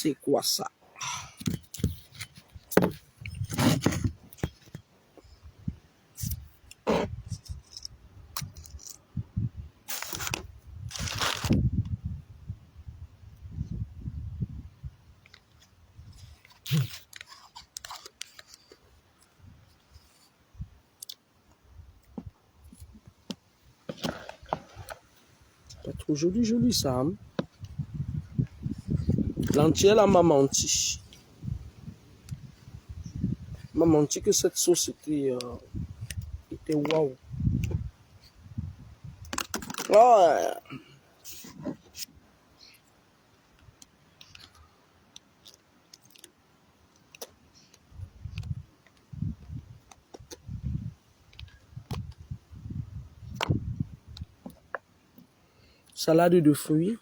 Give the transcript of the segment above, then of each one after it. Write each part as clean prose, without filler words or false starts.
c'est quoi ça? Pas trop joli, joli ça. Hein? L'entière là m'a menti. M'a menti que cette sauce était waouh. Ouais. Salade de fruits.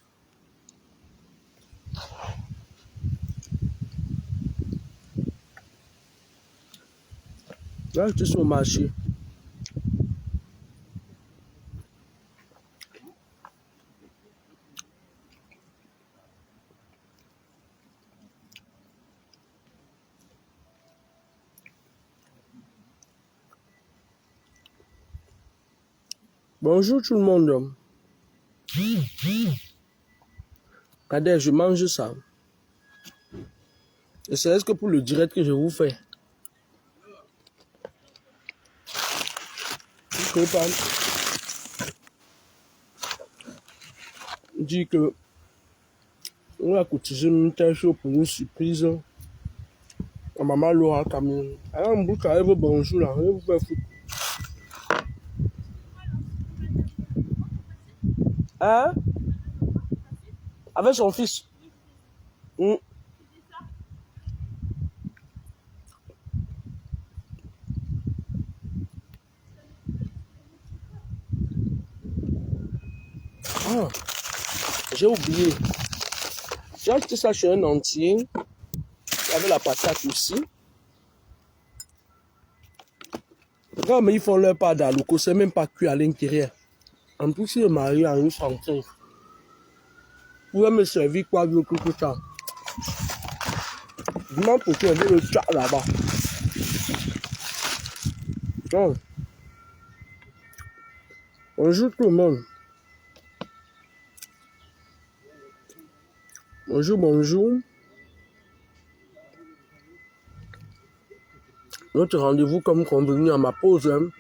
Là, j'étais sur le marché. Bonjour tout le monde. Regardez, je mange ça. Et c'est que pour le direct que je vous fais. Je ne sais pas. Je dis que on a cotisé une telle chose pour une surprise. Ma maman Laura Camille. Elle a un bout à bonjour là. Elle vous fait foutre. Hein? Avec son fils. Ah, j'ai oublié. J'ai acheté ça chez un entier. Avec la patate aussi. Quand mais ils font leur part d'aloco, c'est même pas cuit à l'intérieur. En plus, il est marié à une chanteuse. Vous pouvez me servir quoi de tout ça? Je demande pour qu'il y ait le chat là-bas. Non. Bonjour tout le monde. Bonjour, bonjour. Notre rendez-vous comme convenu à ma pause. Hein.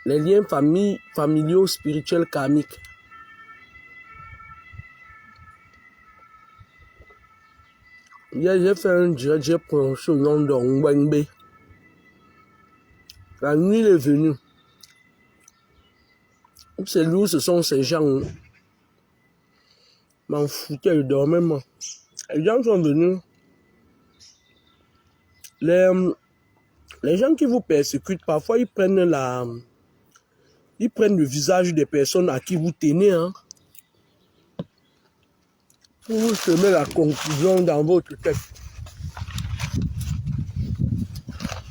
Les liens familiaux, spirituels, karmiques. Hier, j'ai fait un direct, j'ai prononcé le nom de Ngwengbe. La nuit est venue. C'est lui, ce sont ces gens. M'en foutais, je dormais, moi. Les gens sont venus. Les gens qui vous persécutent, parfois, ils prennent le visage des personnes à qui vous tenez, hein, pour vous semer la conclusion dans votre tête.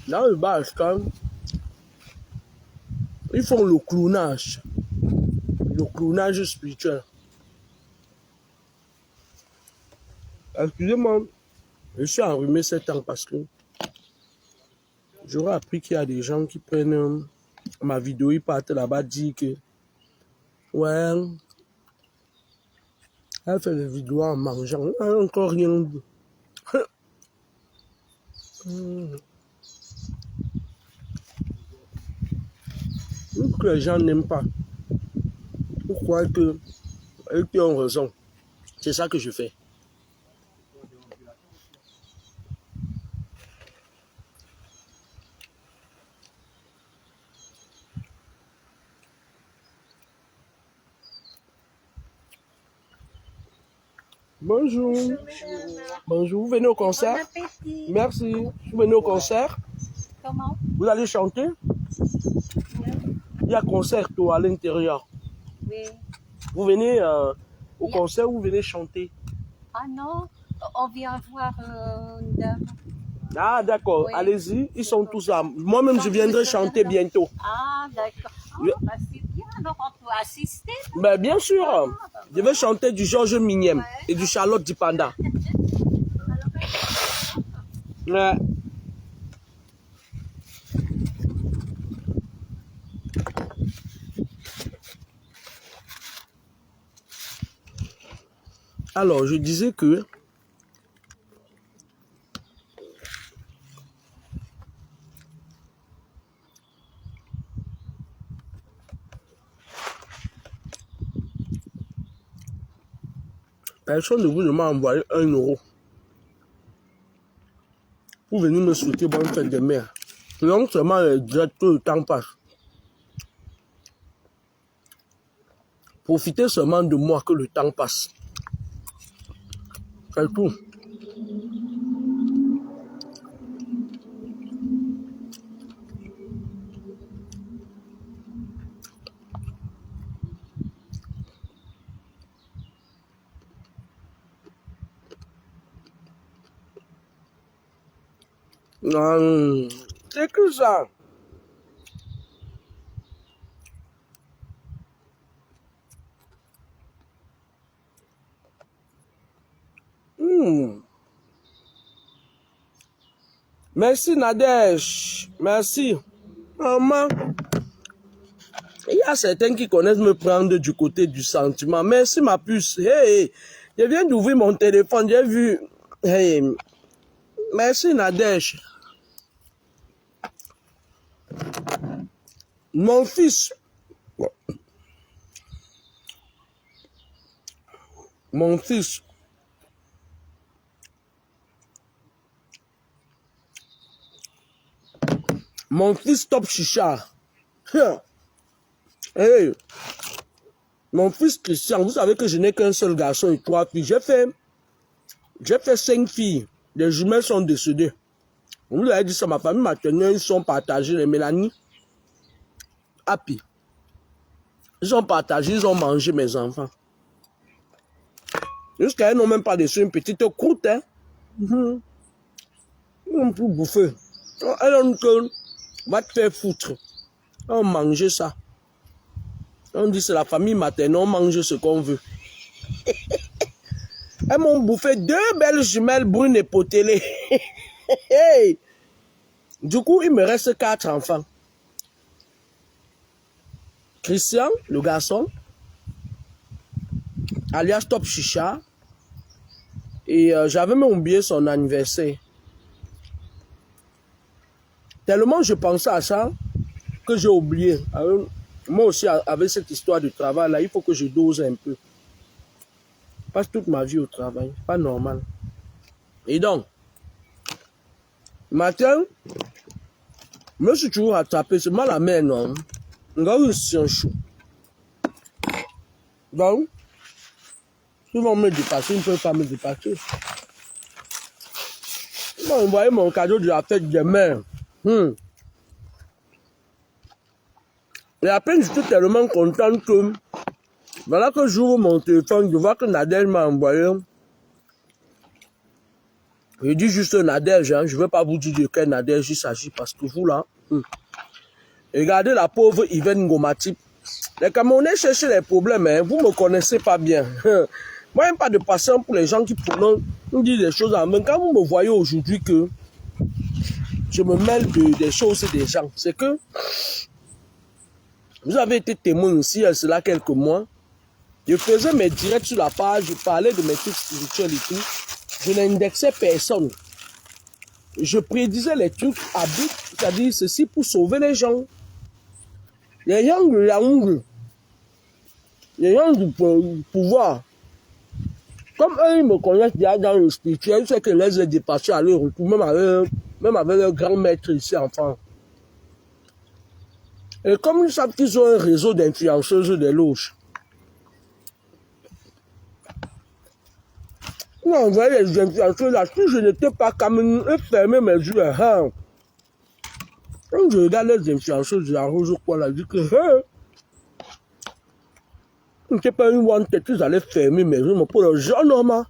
Dans le Bashkan, ils font le clownage spirituel. Excusez-moi, je suis enrhumé 7 ans parce que j'aurais appris qu'il y a des gens qui prennent ma vidéo, ils partent là-bas dire que ouais, elle fait des vidéos en mangeant, elle n'a encore rien dit. Que les gens n'aiment pas. Pourquoi que eux qui ont raison. C'est ça que je fais. Bonjour. Bonjour, vous venez au concert? Bon appétit. Merci. Vous venez au concert? Comment? Vous allez chanter? Il y a concert à l'intérieur. Oui. Vous venez au concert ou vous venez chanter? Ah non, on vient voir une dame. Ah d'accord, Oui. Allez-y, ils sont tous là. Moi-même je viendrai chanter bientôt. Ah d'accord. Ah, Oui. bah, c'est bien. donc on peut assister. Ben, bien sûr. Je vais chanter du Georges Mignem et du Charlotte Dipanda. Ouais. Alors, je disais que personne de vous ne m'a envoyé 1 euro pour venir me souhaiter bonne fête de mère. Donc seulement que le temps passe. Profitez seulement de moi que le temps passe. C'est tout. C'est que ça. Merci Nadège. Merci. Maman. Il y a certains qui connaissent me prendre du côté du sentiment. Merci ma puce. Hey, je viens d'ouvrir mon téléphone. J'ai vu. Hey. Merci Nadège. Mon fils. Mon fils. Mon fils Top Chicha. Hey. Mon fils Christian, vous savez que je n'ai qu'un seul garçon et 3 filles. J'ai fait 5 filles. Les jumelles sont décédées. On lui a dit ça, ma famille maternelle, ils sont partagés. Les Mélanie, Happy. Ils sont partagés, ils ont mangé mes enfants. Jusqu'à elles n'ont même pas laissé une petite croûte. Hein. Ils ont tout bouffé. Elles ont que, va te faire foutre. On mange ça. On dit c'est la famille maternelle, on mange ce qu'on veut. Elles m'ont bouffé 2 belles jumelles brunes et potelées. Du coup, il me reste 4 enfants. Christian, le garçon, alias Top Chicha. Et j'avais même oublié son anniversaire. Tellement je pensais à ça que j'ai oublié. Moi aussi, avec cette histoire de travail là, il faut que je dose un peu. Je passe toute ma vie au travail, pas normal. Et donc, matin, je me suis toujours attrapé, c'est mal la main, non? C'est un chou. Donc, ils vont me dépasser, ils ne peuvent pas me dépasser. Ils m'ont envoyé mon cadeau de la fête de mère. Et après, j'étais tellement content que, voilà que j'ouvre mon téléphone, je vois que Nadège m'a envoyé. Je dis juste Nadège, hein, je ne veux pas vous dire de quel Nadège il s'agit parce que vous là, regardez la pauvre Yvette Ngomati. Les Camerounais cherchent les problèmes, hein, vous ne me connaissez pas bien. Moi, je n'ai pas de patience pour les gens qui nous disent des choses en main. Quand vous me voyez aujourd'hui que je me mêle des choses des gens, c'est que vous avez été témoin ici, il y a cela quelques mois. Je faisais mes directs sur la page, je parlais de mes trucs spirituels et tout. Je n'indexais personne. Je prédisais les trucs à but, c'est-à-dire ceci pour sauver les gens. Les gens de l'amour, les gens du pouvoir. Comme eux, ils me connaissent déjà dans le spirituel, c'est que les ai dépassés à leur retour, même avec leur grand maître ici en France. Et comme ils savent qu'ils ont un réseau d'influenceuses des loges, ils m'ont envoyé les influenceuses là, si je n'étais pas comme eux, fermer mes yeux, hein. Quand je regarde les influenceuses de la rose, quoi, là, je dis que, hein, ce n'était pas une one tête, ils allaient fermer mes yeux, mais pour le jeune homme,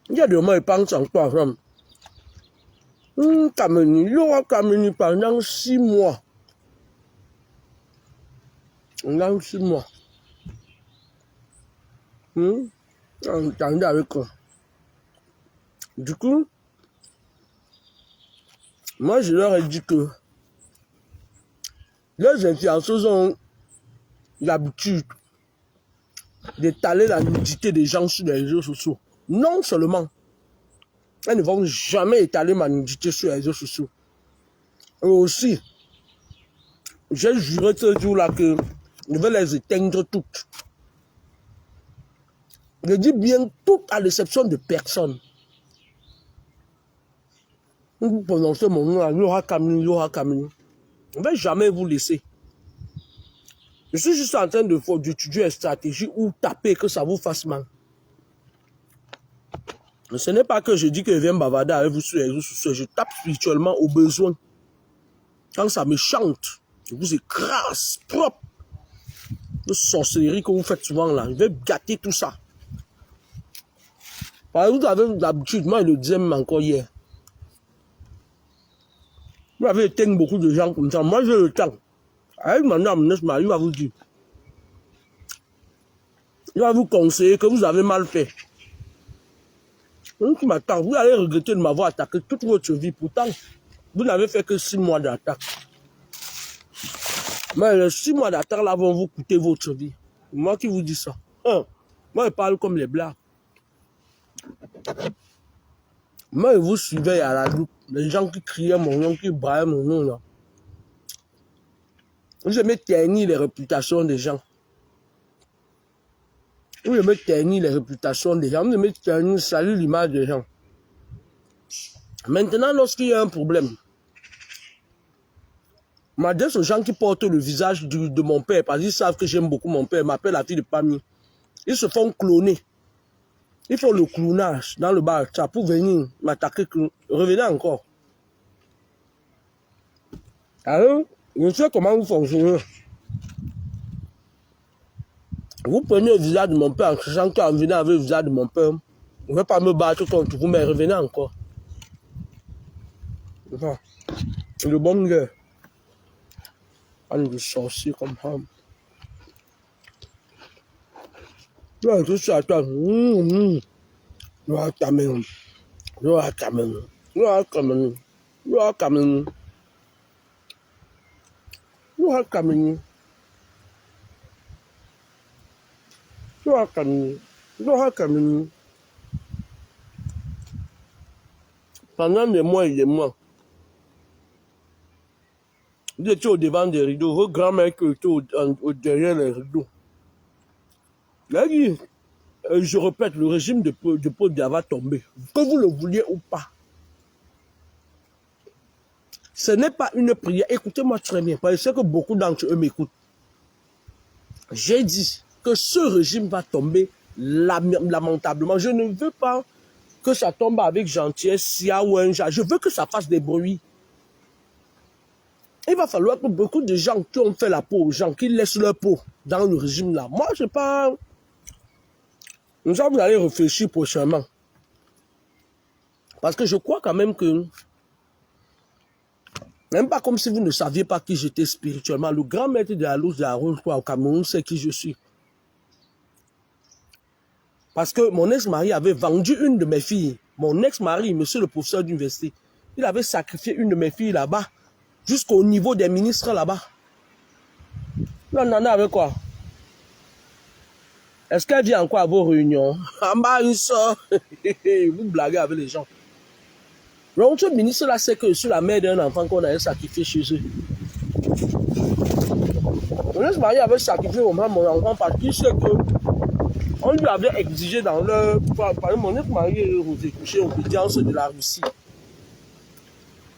il y a des moments, ils pensent en quoi, hein. Kameni, il y aura Kameni pendant 6 mois. Pendant 6 mois. Entendez avec eux. Du coup, moi je leur ai dit que les influenceurs ont l'habitude d'étaler la nudité des gens sur les réseaux sociaux. Non seulement, elles ne vont jamais étaler ma nudité sur les réseaux sociaux. Et aussi, j'ai juré ce jour-là que je vais les éteindre toutes. Je dis bien toutes à l'exception de personne. Vous prononcez mon nom, Yoha Kamini, Yoha Kamini. Je ne vais jamais vous laisser. Je suis juste en train d'étudier une stratégie ou taper que ça vous fasse mal. Ce n'est pas que je dis que je viens bavarder avec vous sur les réseaux sociaux. Je tape spirituellement au besoin. Quand ça me chante, je vous écrase propre. De sorcellerie que vous faites souvent là. Je vais gâter tout ça. Parce que vous avez l'habitude, moi je le disais même encore hier. Vous avez éteint beaucoup de gens comme ça. Moi j'ai le temps. Avec madame Nesma, il va vous dire. Il va vous conseiller que vous avez mal fait. Vous allez regretter de m'avoir attaqué toute votre vie. Pourtant, vous n'avez fait que 6 mois d'attaque. Mais les 6 mois d'attaque là vont vous coûter votre vie. Moi qui vous dis ça. Moi je parle comme les blagues. Moi je vous suivais à la loupe. Les gens qui criaient mon nom, qui braillaient mon nom là. Vous aimez ternir les réputations des gens. Vous aimez ternir les réputations des gens. Vous aimez ternir, salir l'image des gens. Maintenant, lorsqu'il y a un problème, m'adresse aux gens qui portent le visage de mon père, parce qu'ils savent que j'aime beaucoup mon père, m'appelle la fille de Pami. Ils se font cloner. Ils font le clonage dans le bar pour venir m'attaquer. Revenez encore. Alors, je sais comment vous fonctionnez. Vous prenez le visage de mon père en sachant qu'en venant avec le visage de mon père, je ne vais pas me battre contre vous, mais revenez encore. Enfin, le bon gars. Un sorcier comme ça. Là, je suis à toi. Là, Cameroun. Là, Cameroun. Là, Cameroun. Là, Cameroun. Là, Cameroun. Là, Cameroun. Là, Cameroun. Pendant des mois et des mois, vous étiez au devant des rideaux, vos grands-mères étaient derrière les rideaux. Là, je répète, le régime de Paul Biya va tomber, que vous le vouliez ou pas. Ce n'est pas une prière. Écoutez-moi très bien, parce que je sais que beaucoup d'entre eux m'écoutent. J'ai dit que ce régime va tomber lamentablement. Je ne veux pas que ça tombe avec gentillesse, Sia ou un genre. Je veux que ça fasse des bruits. Il va falloir que beaucoup de gens qui ont fait la peau aux gens, qui laissent leur peau dans le régime là. Moi, je ne sais pas. Nous allons aller réfléchir prochainement. Parce que je crois quand même que, même pas comme si vous ne saviez pas qui j'étais spirituellement, le grand maître de la Luz de la Rose au Cameroun sait qui je suis. Parce que mon ex-mari avait vendu une de mes filles. Mon ex-mari, monsieur le professeur d'université, il avait sacrifié une de mes filles là-bas, jusqu'au niveau des ministres là-bas. Là, on en a avec quoi? Est-ce qu'elle vient encore à vos réunions? En bas, une soeur. Vous blaguez avec les gens. Donc, ce ministre-là sait que je suis la mère d'un enfant qu'on avait sacrifié chez eux. Mon ex-mari avait sacrifié mon enfant parce qu'il sait que on lui avait exigé dans leur... Mon ex-mari est couché aux obédiences de la Russie.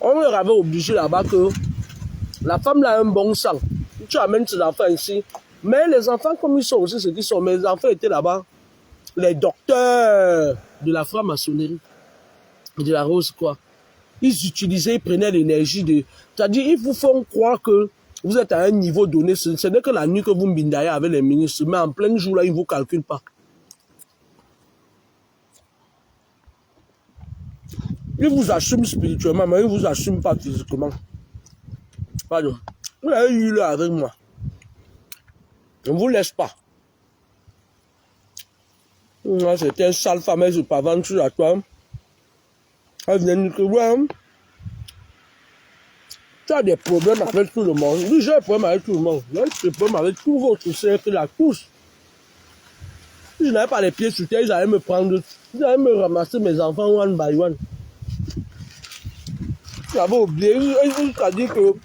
On leur avait obligé là-bas que la femme là a un bon sang. Tu amènes tes enfants ici. Mais les enfants, comme ils sont aussi ce qu'ils sont, mes enfants étaient là-bas. Les docteurs de la franc-maçonnerie, de la rose, quoi. Ils utilisaient, ils prenaient l'énergie de... C'est-à-dire, ils vous font croire que vous êtes à un niveau donné. Ce n'est que la nuit que vous mbindaillez avec les ministres. Mais en plein jour, là, ils ne vous calculent pas. Il vous assume spirituellement, mais il ne vous assume pas physiquement. Pardon. Vous avez eu là avec moi. Je ne vous laisse pas. C'était une sale femme, elle se pavane à toi. Elle vient de te voir. Tu as des problèmes avec tout le monde. Oui, j'ai des problèmes avec tout le monde. J'ai des problèmes avec tout votre cercle là, tous. Si je n'avais pas les pieds sur terre, ils allaient me prendre, ils allaient me ramasser mes enfants one by one. J'avais oublié, ils ont dit que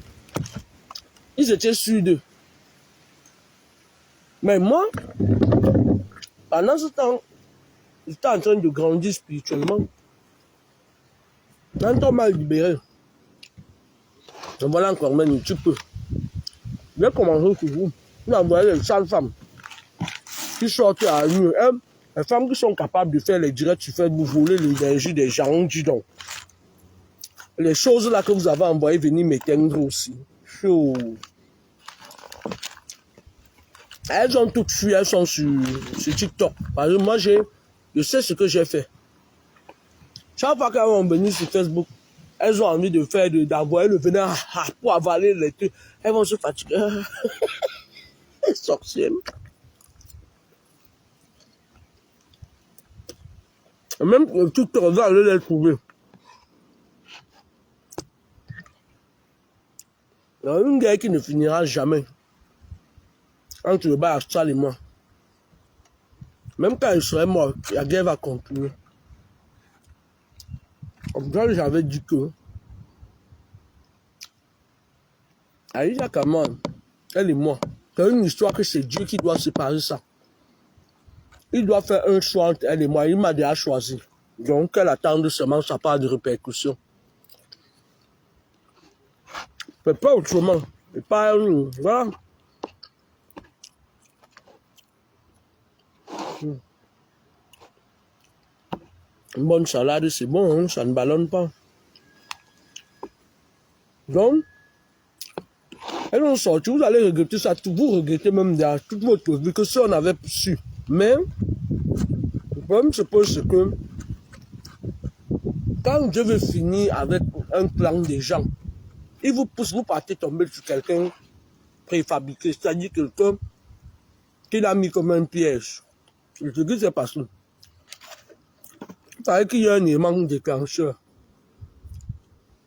ils étaient sûrs d'eux. Mais moi, pendant ce temps, j'étais en train de grandir spirituellement. Quand on m'a libéré, voilà encore même, tu peux. J'ai commencé sur vous. Vous envoyez les sales femmes qui sortent à la nuit. Les femmes qui sont capables de faire les directs sur Facebook, voler l'énergie des gens, dis donc. Les choses là que vous avez envoyées venir m'éteindre aussi. Chaud. Elles ont toutes fui, elles sont sur TikTok. Parce que moi, je sais ce que j'ai fait. Chaque fois qu'elles vont venir sur Facebook, elles ont envie de faire, d'envoyer le venin pour avaler les trucs. Elles vont se fatiguer. Les sorcières. Même tout le va aller les trouver. Il y a une guerre qui ne finira jamais. Entre le bas astral et moi. Même quand je serai mort, la guerre va continuer. Comme ça, j'avais dit que Aïcha Kaman, elle et moi, c'est une histoire que c'est Dieu qui doit séparer ça. Il doit faire un choix entre elle et moi. Il m'a déjà choisi. Donc, qu'elle attende seulement sa part de répercussion. Mais pas autrement. Et pas, voilà. Une bonne salade, c'est bon, hein, ça ne ballonne pas. Donc, elles ont sorti, vous allez regretter ça, vous regrettez même dans toute votre vie que si on avait su. Mais, le problème se pose, c'est que quand Dieu veut finir avec un plan des gens, il vous pousse, vous partez tomber sur quelqu'un préfabriqué, c'est-à-dire quelqu'un qui l'a mis comme un piège. Et ce qui s'est passé. Il fallait qu'il y ait un élément déclencheur.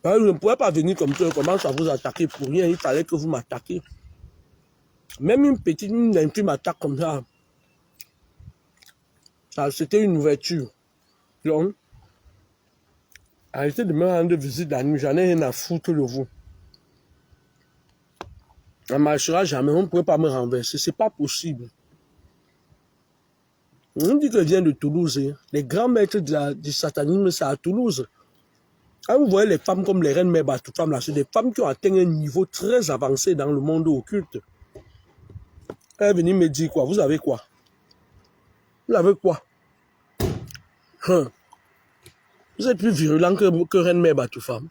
Je ne pouvais pas venir comme ça, je commence à vous attaquer pour rien, il fallait que vous m'attaquiez. Même une intime attaque comme ça, c'était une ouverture. Donc, arrêtez de me rendre visite la nuit, j'en ai rien à foutre de vous. On ne marchera jamais, on ne pourrait pas me renverser, c'est pas possible. On dit que je viens de Toulouse, hein. Les grands maîtres du satanisme, c'est à Toulouse. Quand vous voyez les femmes comme les reines mères Batoufam, là, c'est des femmes qui ont atteint un niveau très avancé dans le monde occulte. Elle est venue me dire quoi? Vous avez quoi? Vous avez quoi? Vous êtes plus virulent que reine mère Batoufam.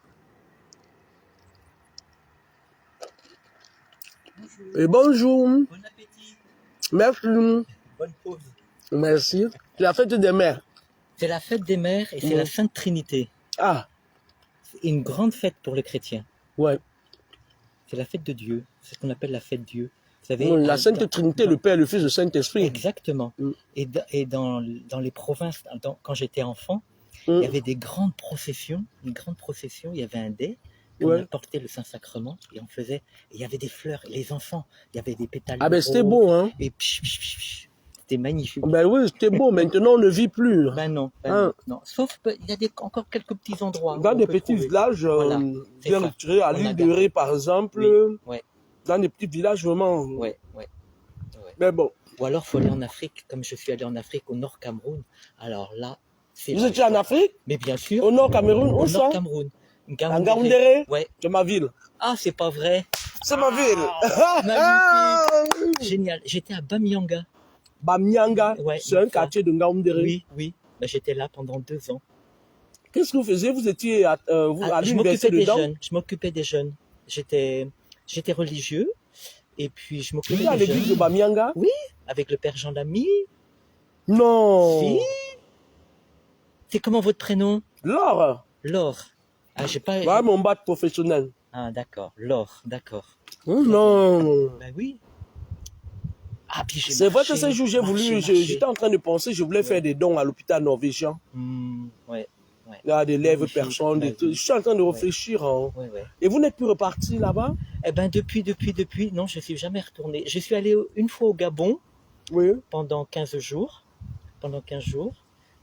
Et bonjour. Bon appétit. Merci. Bonne pause. Merci. C'est la fête des mères. C'est la fête des mères et c'est la Sainte Trinité. Ah, C'est une grande fête pour les chrétiens. ouais. C'est la fête de Dieu. C'est ce qu'on appelle la fête Dieu. Vous savez, La Sainte Trinité, le Père, le Fils, le Saint-Esprit. Exactement. Mm. Et dans les provinces, quand j'étais enfant, il y avait des grandes processions. Une grande procession, il y avait un dais. On apportait le Saint-Sacrement et on faisait. Et il y avait des fleurs. Les enfants, il y avait des pétales. Ah, ben de c'était rose, beau, hein. Et c'était magnifique. Ben oui, c'était beau. Maintenant, on ne vit plus. Ben non, non. Sauf qu'il y a encore quelques petits endroits. Dans où des on peut petits trouver. villages, Voilà, c'est bien ça. retirés, à On a l'île de gardé. Ré, par exemple, Oui, ouais, dans des petits villages vraiment. ouais. Mais bon, Ou alors, il faut aller en Afrique, comme je suis allé en Afrique, au Nord Cameroun. Alors là, c'est. vous étiez en Afrique, Mais bien sûr. au Nord Cameroun, où Au ça? Nord Cameroun. En Ngaoundéré? Ouais. C'est ma ville. Ah, c'est pas vrai. C'est ma ville. Magnifique. Génial. J'étais à Bamyanga. Bamyanga, Ouais, c'est un ça. quartier de Ngaoundéré. Oui. Ben, j'étais là pendant 2 ans. Qu'est-ce que vous faisiez? Vous étiez à Je l'université m'occupais des dedans? jeunes. Je m'occupais des jeunes. J'étais religieux. Et puis, je Vous m'occupais étiez à des l'église de jeunes. Bamyanga? Oui, avec le père Jean Lamy. Non. Si. C'est comment votre prénom? Laure. L'or. Ah, j'ai pas. Voilà mon bac professionnel. Ah, d'accord. L'or, d'accord. Non. Ben oui. Ah, puis j'ai C'est vrai que marché, ces jours, j'ai voulu, marché. j'étais en train de penser, je voulais faire des dons à l'hôpital norvégien. Ouais. Il y a des lèvres Magnifique, personnes, des trucs. Je suis en train de réfléchir. Hein. Ouais. Et vous n'êtes plus reparti là-bas? Eh ben, depuis, non, je suis jamais retourné. Je suis allé une fois au Gabon Oui. pendant 15 jours.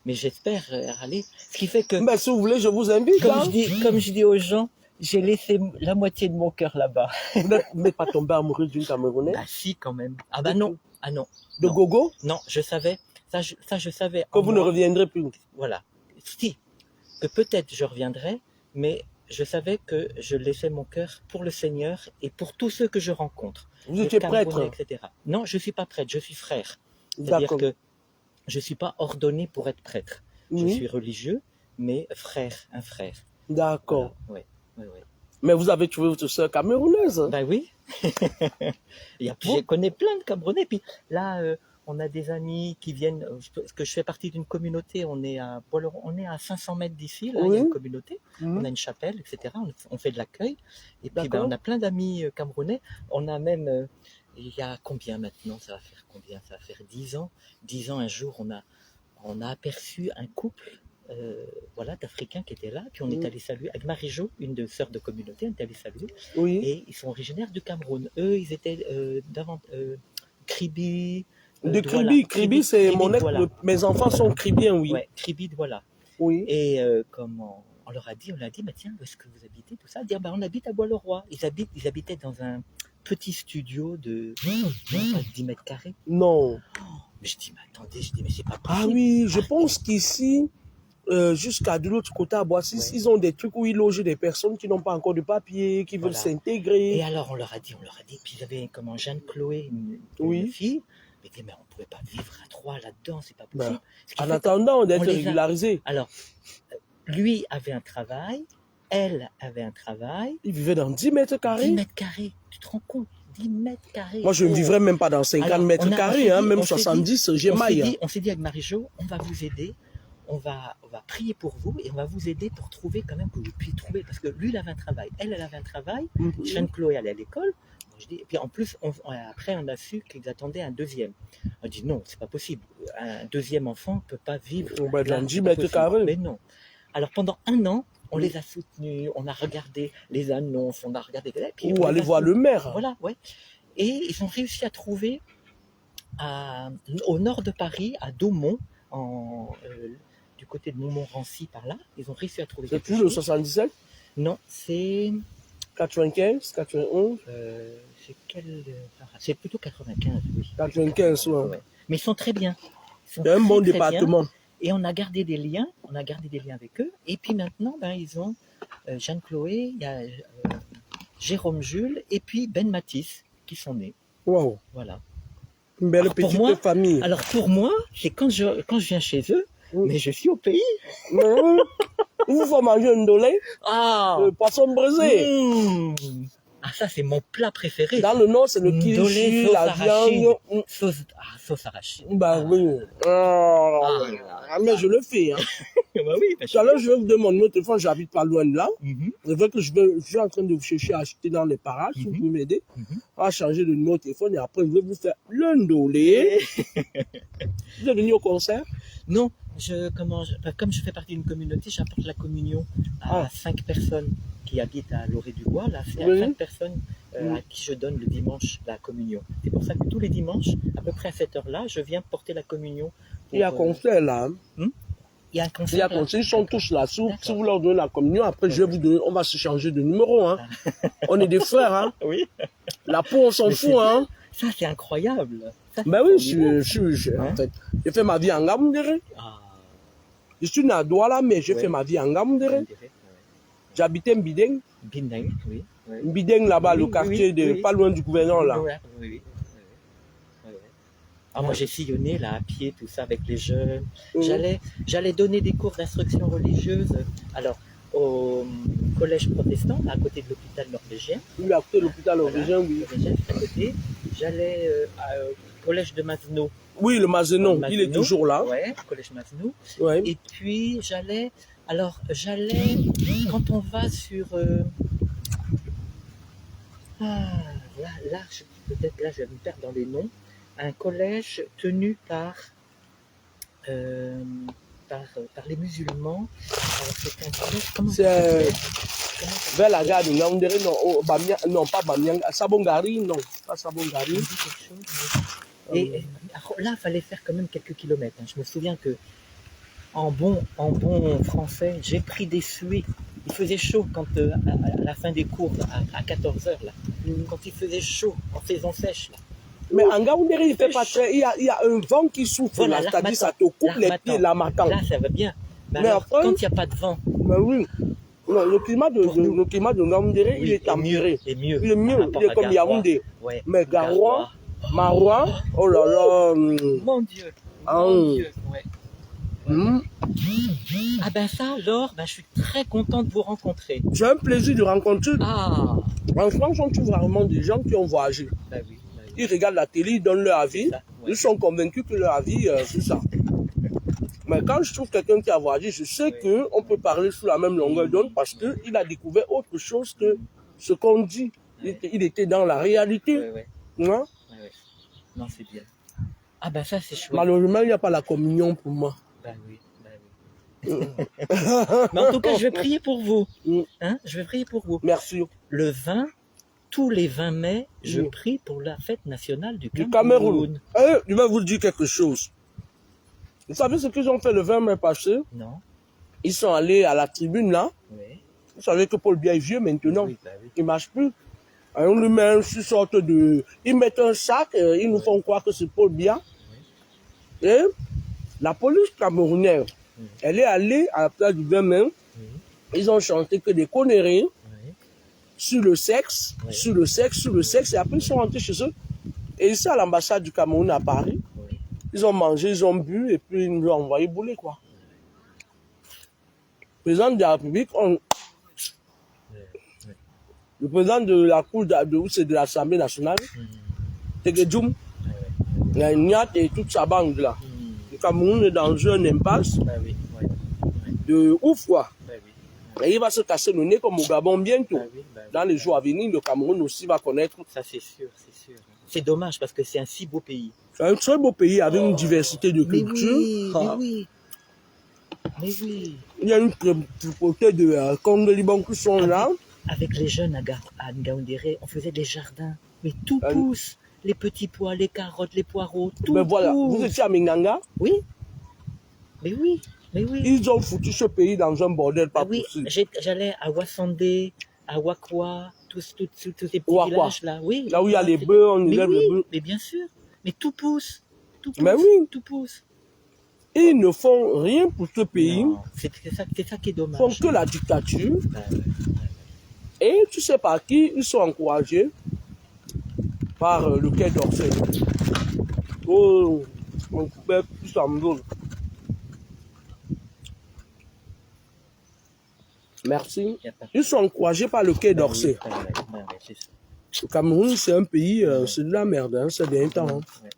Mais j'espère aller. Ce qui fait que, Ben, si vous voulez, je vous invite. Hein. comme je dis aux gens, j'ai laissé la moitié de mon cœur là-bas. Vous n'êtes pas tombé amoureux d'une Camerounaise? Bah si, quand même. Ah bah non. Ah non. De Non. gogo? Non, je savais. Ça, je savais. Que vous ne reviendrez plus. Voilà. Si. Que peut-être je reviendrai, mais je savais que je laissais mon cœur pour le Seigneur et pour tous ceux que je rencontre. Vous étiez prêtre? Etc. Non, je ne suis pas prêtre, je suis frère. C'est-à-dire que je ne suis pas ordonné pour être prêtre. Je suis religieux, mais un frère. D'accord. Voilà. Oui. Mais vous avez trouvé votre soeur camerounaise? Ben oui. Je connais plein de Camerounais. Puis là, on a des amis qui viennent, parce que je fais partie d'une communauté, on est à 500 mètres d'ici, là, il y a une communauté, on a une chapelle, etc. On fait de l'accueil. Et puis on a plein d'amis camerounais. On a même, il y a combien maintenant? Ça va faire combien? Ça va faire 10 ans. 10 ans, un jour, on a aperçu un couple d'Africains qui étaient là, puis on est allé saluer, avec Marie-Jo, une de sœurs de communauté, on est allé saluer, et ils sont originaires du Cameroun. Eux, ils étaient Kribi. De Kribi, Kribi c'est mon ex, mes enfants sont Kribiens, oui. Ouais, Kribi, voilà. Oui. Et on leur a dit, mais tiens, où est-ce que vous habitez, tout ça? Dire, on habite à Bois-le-Roi. Ils habitaient dans un petit studio de 10 mètres carrés. Non. Mais je dis, mais attendez, mais c'est pas possible. Ah oui, je pense qu'ici, jusqu'à de l'autre côté à Boissy, ils ont des trucs où ils logent des personnes qui n'ont pas encore de papier, qui veulent s'intégrer. Et alors on leur a dit, puis ils avaient Jeanne-Chloé, une fille, mais on ne pouvait pas vivre à 3 là-dedans, c'est pas possible. En attendant d'être régularisé. Alors, lui avait un travail, elle avait un travail. Ils vivaient dans 10 mètres carrés. 10 mètres carrés, tu te rends compte? 10 mètres carrés. Moi, je ne vivrais même pas dans 50 mètres carrés, même 70, j'ai maille. On s'est dit avec Marie-Jo, on va vous aider. On va prier pour vous et on va vous aider pour trouver quand même que vous puissiez trouver. Parce que lui, il avait un travail, elle avait un travail, Jeanne-Chloé allait à l'école. Et puis en plus, après, on a su qu'ils attendaient un deuxième. On dit non, c'est pas possible. Un deuxième enfant ne peut pas vivre. Dans 10 mètres carrés. Mais non. Alors pendant 1 an, on les a soutenus, on a regardé les annonces, on a regardé. Ou aller voir le maire. Voilà, ouais. Et ils ont réussi à trouver au nord de Paris, à Daumont, du côté de Montmorency par là, ils ont réussi à trouver. C'est plus le 77? Non, c'est 95, 91. C'est plutôt 95, oui. 95, ouais. Mais ils sont très bien. C'est un bon département. Bien. Et on a gardé des liens, avec eux. Et puis maintenant, ils ont Jeanne-Chloé, il y a Jérôme Jules et puis Ben Matisse qui sont nés. Wow. Voilà. Une belle petite famille. Alors pour moi, c'est quand je viens chez eux, mais je suis au pays. Vous faut manger un dolé, poisson braisé. Ah, ça, c'est mon plat préféré. Dans le nord, c'est le kilichi, la viande. Sauce arachide. Bah oui. Mais je le fais. Hein. Bah oui. Tout à l'heure, je vais vous demander mon téléphone, j'habite pas loin de là. C'est vrai que je suis en train de vous chercher à acheter dans les parages, si vous pouvez m'aider. On va changer de numéro de téléphone et après, je vais vous faire l'undolé. Vous êtes venu au concert? Non. Comme je fais partie d'une communauté, j'apporte la communion à 5 personnes qui habitent à Loré-du-Bois. Là, c'est à 5 personnes à qui je donne le dimanche la communion. C'est pour ça que tous les dimanches, à peu près à cette heure-là, je viens porter la communion. Il y a un concert là. Il y a un concert. Ils sont tous là. Si vous leur donnez la communion, après je vais vous donner, on va se changer de numéro. Hein. On est des frères. Hein. Oui. La peau, on s'en fout. Hein. Ça, c'est incroyable. Ben oui, en fait, j'ai fait ma vie en Gamdéré. Je suis né à Douala, mais j'ai fait ma vie en Gamdéré. J'habitais Mbideng. Mbideng, oui. Mbideng, là-bas, le quartier pas loin du gouverneur, là. Oui. Moi, j'ai sillonné, là, à pied, tout ça, avec les jeunes. J'allais donner des cours d'instruction religieuse. Alors, au collège protestant, à côté de l'hôpital norvégien. Oui, à côté de l'hôpital norvégien, oui. À côté. J'allais au collège de Mazenot. Oui, le Mazenot, il est toujours là. Oui, le collège Mazenot. Et puis, j'allais Alors, j'allais, quand on va sur... peut-être là, je vais me perdre dans les noms. Un collège tenu par les musulmans. Alors, c'est un collège... Comment ça s'appelle? Vers la gare de Ngaoundéré, non, non, pas Bamianga, Sabongari, non, pas Sabongari. Ça me dit quelque chose, mais- Et là, il fallait faire quand même quelques kilomètres. Hein. Je me souviens que en bon français, j'ai pris des suées. Il faisait chaud quand, à la fin des cours, là, à 14h, là. Quand il faisait chaud, en saison sèche. Là. Mais en Ngaoundéré, il fait pas très. Il y a un vent qui souffle, Voilà, là, c'est-à-dire ça te coupe les pieds, là, matin. Là, ça va bien. Mais Mais alors, après- quand il n'y a pas de vent, Mais oui. Non, le climat de Ngaoundéré, oui, il est tempéré. est mieux. Il est mieux, par rapport il est à comme Garoua. Yaoundé. Ouais, Mais Garoua, Maroua, oh là là. Mon Dieu. Ah, Mon Dieu. Ouais. hum. Ah ben ça, Laure, ben, je suis très content de vous rencontrer. J'ai un plaisir de rencontrer. Ah, En France, on trouve rarement des gens qui ont voyagé. ben oui. Ben oui. Ils regardent la télé, ils donnent leur avis. Ça, ouais. Ils sont convaincus que leur avis, c'est ça. Mais quand je trouve quelqu'un qui a voyagé, je sais qu'on peut parler sous la même longueur d'onde parce qu'il a découvert autre chose que ce qu'on dit. Il était dans la réalité. Ouais, ouais, Hein? ouais. Non, c'est bien. Ah ben ça, c'est chouette. Malheureusement, il n'y a pas la communion pour moi. Ben oui, ben oui. Mais en tout cas, je vais prier pour vous. Hein? Je vais prier pour vous. Merci. Le 20, tous les 20 mai, je Oui. prie pour la fête nationale du Du Cameroun. Cameroun. Je vais vous dire quelque chose. Vous savez ce qu'ils ont fait le 20 mai passé? Non? Ils sont allés à la tribune là. Oui. Vous savez que Paul Biya est vieux maintenant. Oui, ben oui. Il ne marche plus. Et on lui met une sorte de... Ils mettent un sac, ils nous font croire que c'est Paul Biya. Et la police camerounaise, elle est allée à la place du 20 mai. Ils ont chanté que des conneries Oui. sur le sexe, Oui. sur le sexe, sur le sexe. Et après, ils sont rentrés chez eux. Et ici, à l'ambassade du Cameroun à Paris, Oui. ils ont mangé, ils ont bu, et puis ils nous ont envoyé bouler, quoi. Le président de la République, le président de la Cour de l'Assemblée nationale, Tegedjoum, Niat et toute sa bande là. Le Cameroun est dans une impasse Ben oui, ouais. de ouf, quoi. Ben oui. Et il va se casser le nez comme au Gabon bientôt. Ben oui, ben oui. Dans les jours à venir, le Cameroun aussi va connaître. Ça, c'est sûr, c'est sûr. C'est dommage parce que c'est un si beau pays. C'est un très beau pays avec une diversité de Mais cultures. oui, mais Ah. oui. Mais oui. Il y a une côté de Congo Liban qui sont là. Avec les jeunes à Ngaoundéré, on faisait des jardins. Mais tout Ah oui. pousse. Les petits pois, les carottes, les poireaux, tout Mais voilà, pousse. vous étiez à Minanga, Oui. Mais oui. Mais oui. ils ont foutu ce pays dans un bordel pas Ah oui, possible. j'allais à Wassandé, à Wakwa, tous ces petits Wakwa. villages là. Oui. Là où il y a les bœufs, on Mais élève oui, les bœufs. mais bien sûr. Mais tout pousse. Tout pousse. Mais oui. Tout pousse. Ils ne font rien pour ce pays. Non, c'est ça qui est Ils dommage. font que la dictature. Ben ouais. Et tu sais par qui ils sont encouragés? Par le Quai d'Orsay. Oh, on coupait plus en zone. Merci. Y a pas- Ils sont encouragés par le Quai Ben d'Orsay. oui, ben ouais, c'est ça. Le Cameroun, c'est un pays, c'est de la merde, hein, ces derniers temps. Hein. Ouais.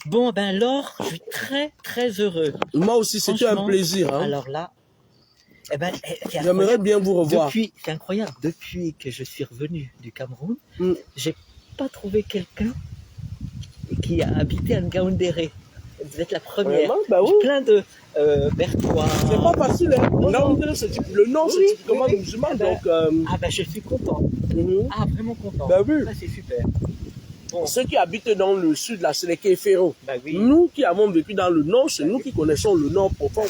Bon, ben Laure, je suis très très heureux. Moi aussi, c'était un Franchement, plaisir. Hein. Alors là, eh ben, c'est J'aimerais incroyable. bien vous revoir. C'est incroyable. Depuis que je suis revenu du Cameroun, Mm. j'ai pas trouvé quelqu'un qui a habité à Ngaoundéré. Vous êtes la première. Vraiment? Bah oui. Plein de Bertois. C'est pas facile, hein. Là, on dirait que le nom, Oui, c'est typiquement oui, oui. musulman, Ah ben, donc... Ah ben je suis content. Ah vraiment content. Ben oui. Ça c'est super. Bon, Ceux qui habitent dans le sud, là, c'est les Kéféros. ben oui. Nous qui avons vécu dans le nord, c'est nous qui connaissons le nord profond.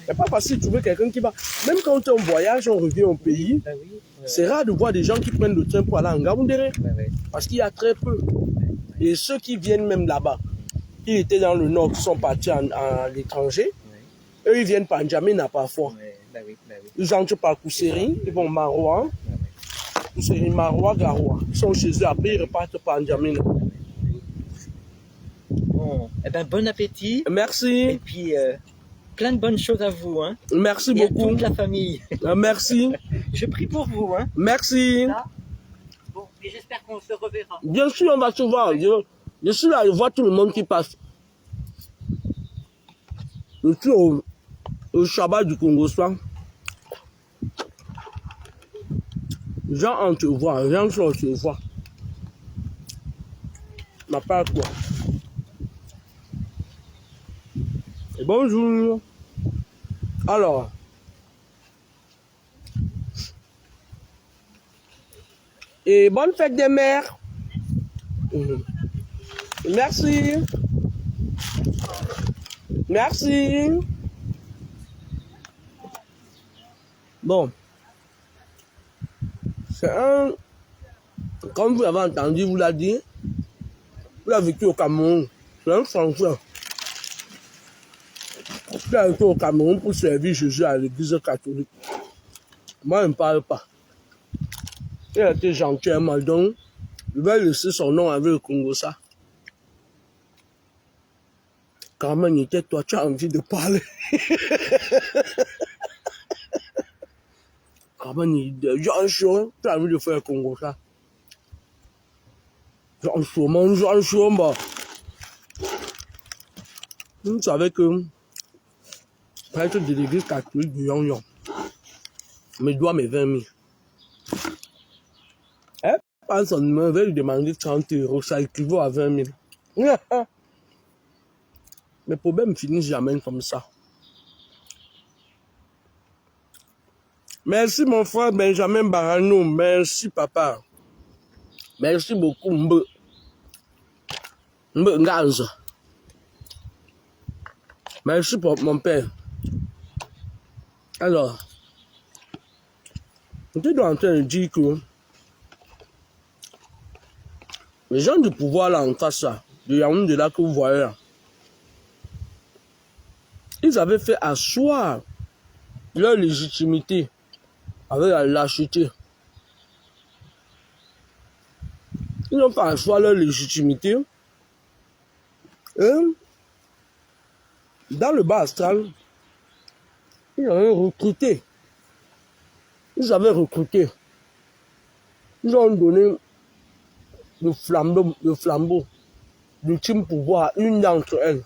C'est pas facile de trouver quelqu'un qui va... Même quand on est en voyage, on revient au pays, Ben oui. c'est rare de voir des gens qui prennent le train pour aller en Ngaoundéré, Ben oui. parce qu'il y a très peu. Et ceux qui viennent même là-bas, qui étaient dans le nord, qui sont partis à l'étranger, eux, ils viennent par N'Djamena parfois. Ouais, ben oui, ben oui. Ils entrent par Kousséri, ils vont Maroua, Ben oui. Kousséri, Maroua, Garoua. Ils sont chez eux, après ils repartent par N'Djamena. Bon, eh ben bon appétit. Et Merci, puis plein de bonnes choses à vous, hein. merci Et à beaucoup. toute la famille. Merci, Je prie pour vous, hein. merci. Là. Bon, et j'espère qu'on se reverra. Bien sûr, on va se voir. Je suis là, je vois tout le monde qui passe. Je suis au Shabbat du Congo soir. Jean, on te voit, Jean, on te voit. Ma part quoi. Et bonjour. Alors. Et bonne fête des mères. Merci. Merci. Bon. C'est un... Comme vous l'avez entendu, vous l'avez dit. Vous l'avez vécu au Cameroun. C'est un Français. Il a été au Cameroun pour servir Jésus à l'église catholique. Moi, je ne parle pas. Il a été gentil, donc je vais laisser son nom avec le Congo ça. Carmen, était toi, tu as envie de parler. Carmen, Jean Chaud, tu as envie de faire le Congo ça. Jean Chaud, mon Jean Chaud, bah. Vous savez que prêtre de l'église catholique du Yon me doit mes 20 000. Elle pense son numéro, elle va lui demander 30 €, ça équivaut à 20 000. Mes problèmes finissent jamais comme ça. Merci mon frère Benjamin Barano, merci papa. Merci beaucoup Mbe Nganza. Merci pour mon père. Alors, je suis en train de dire que les gens du pouvoir là en face là, de Yaoundé là que vous voyez là, ils avaient fait asseoir leur légitimité avec la lâcheté. Ils ont fait asseoir leur légitimité. Et dans le bas astral, ils avaient recruté. Ils avaient recruté. Ils ont donné le flambeau du team pouvoir à une d'entre elles.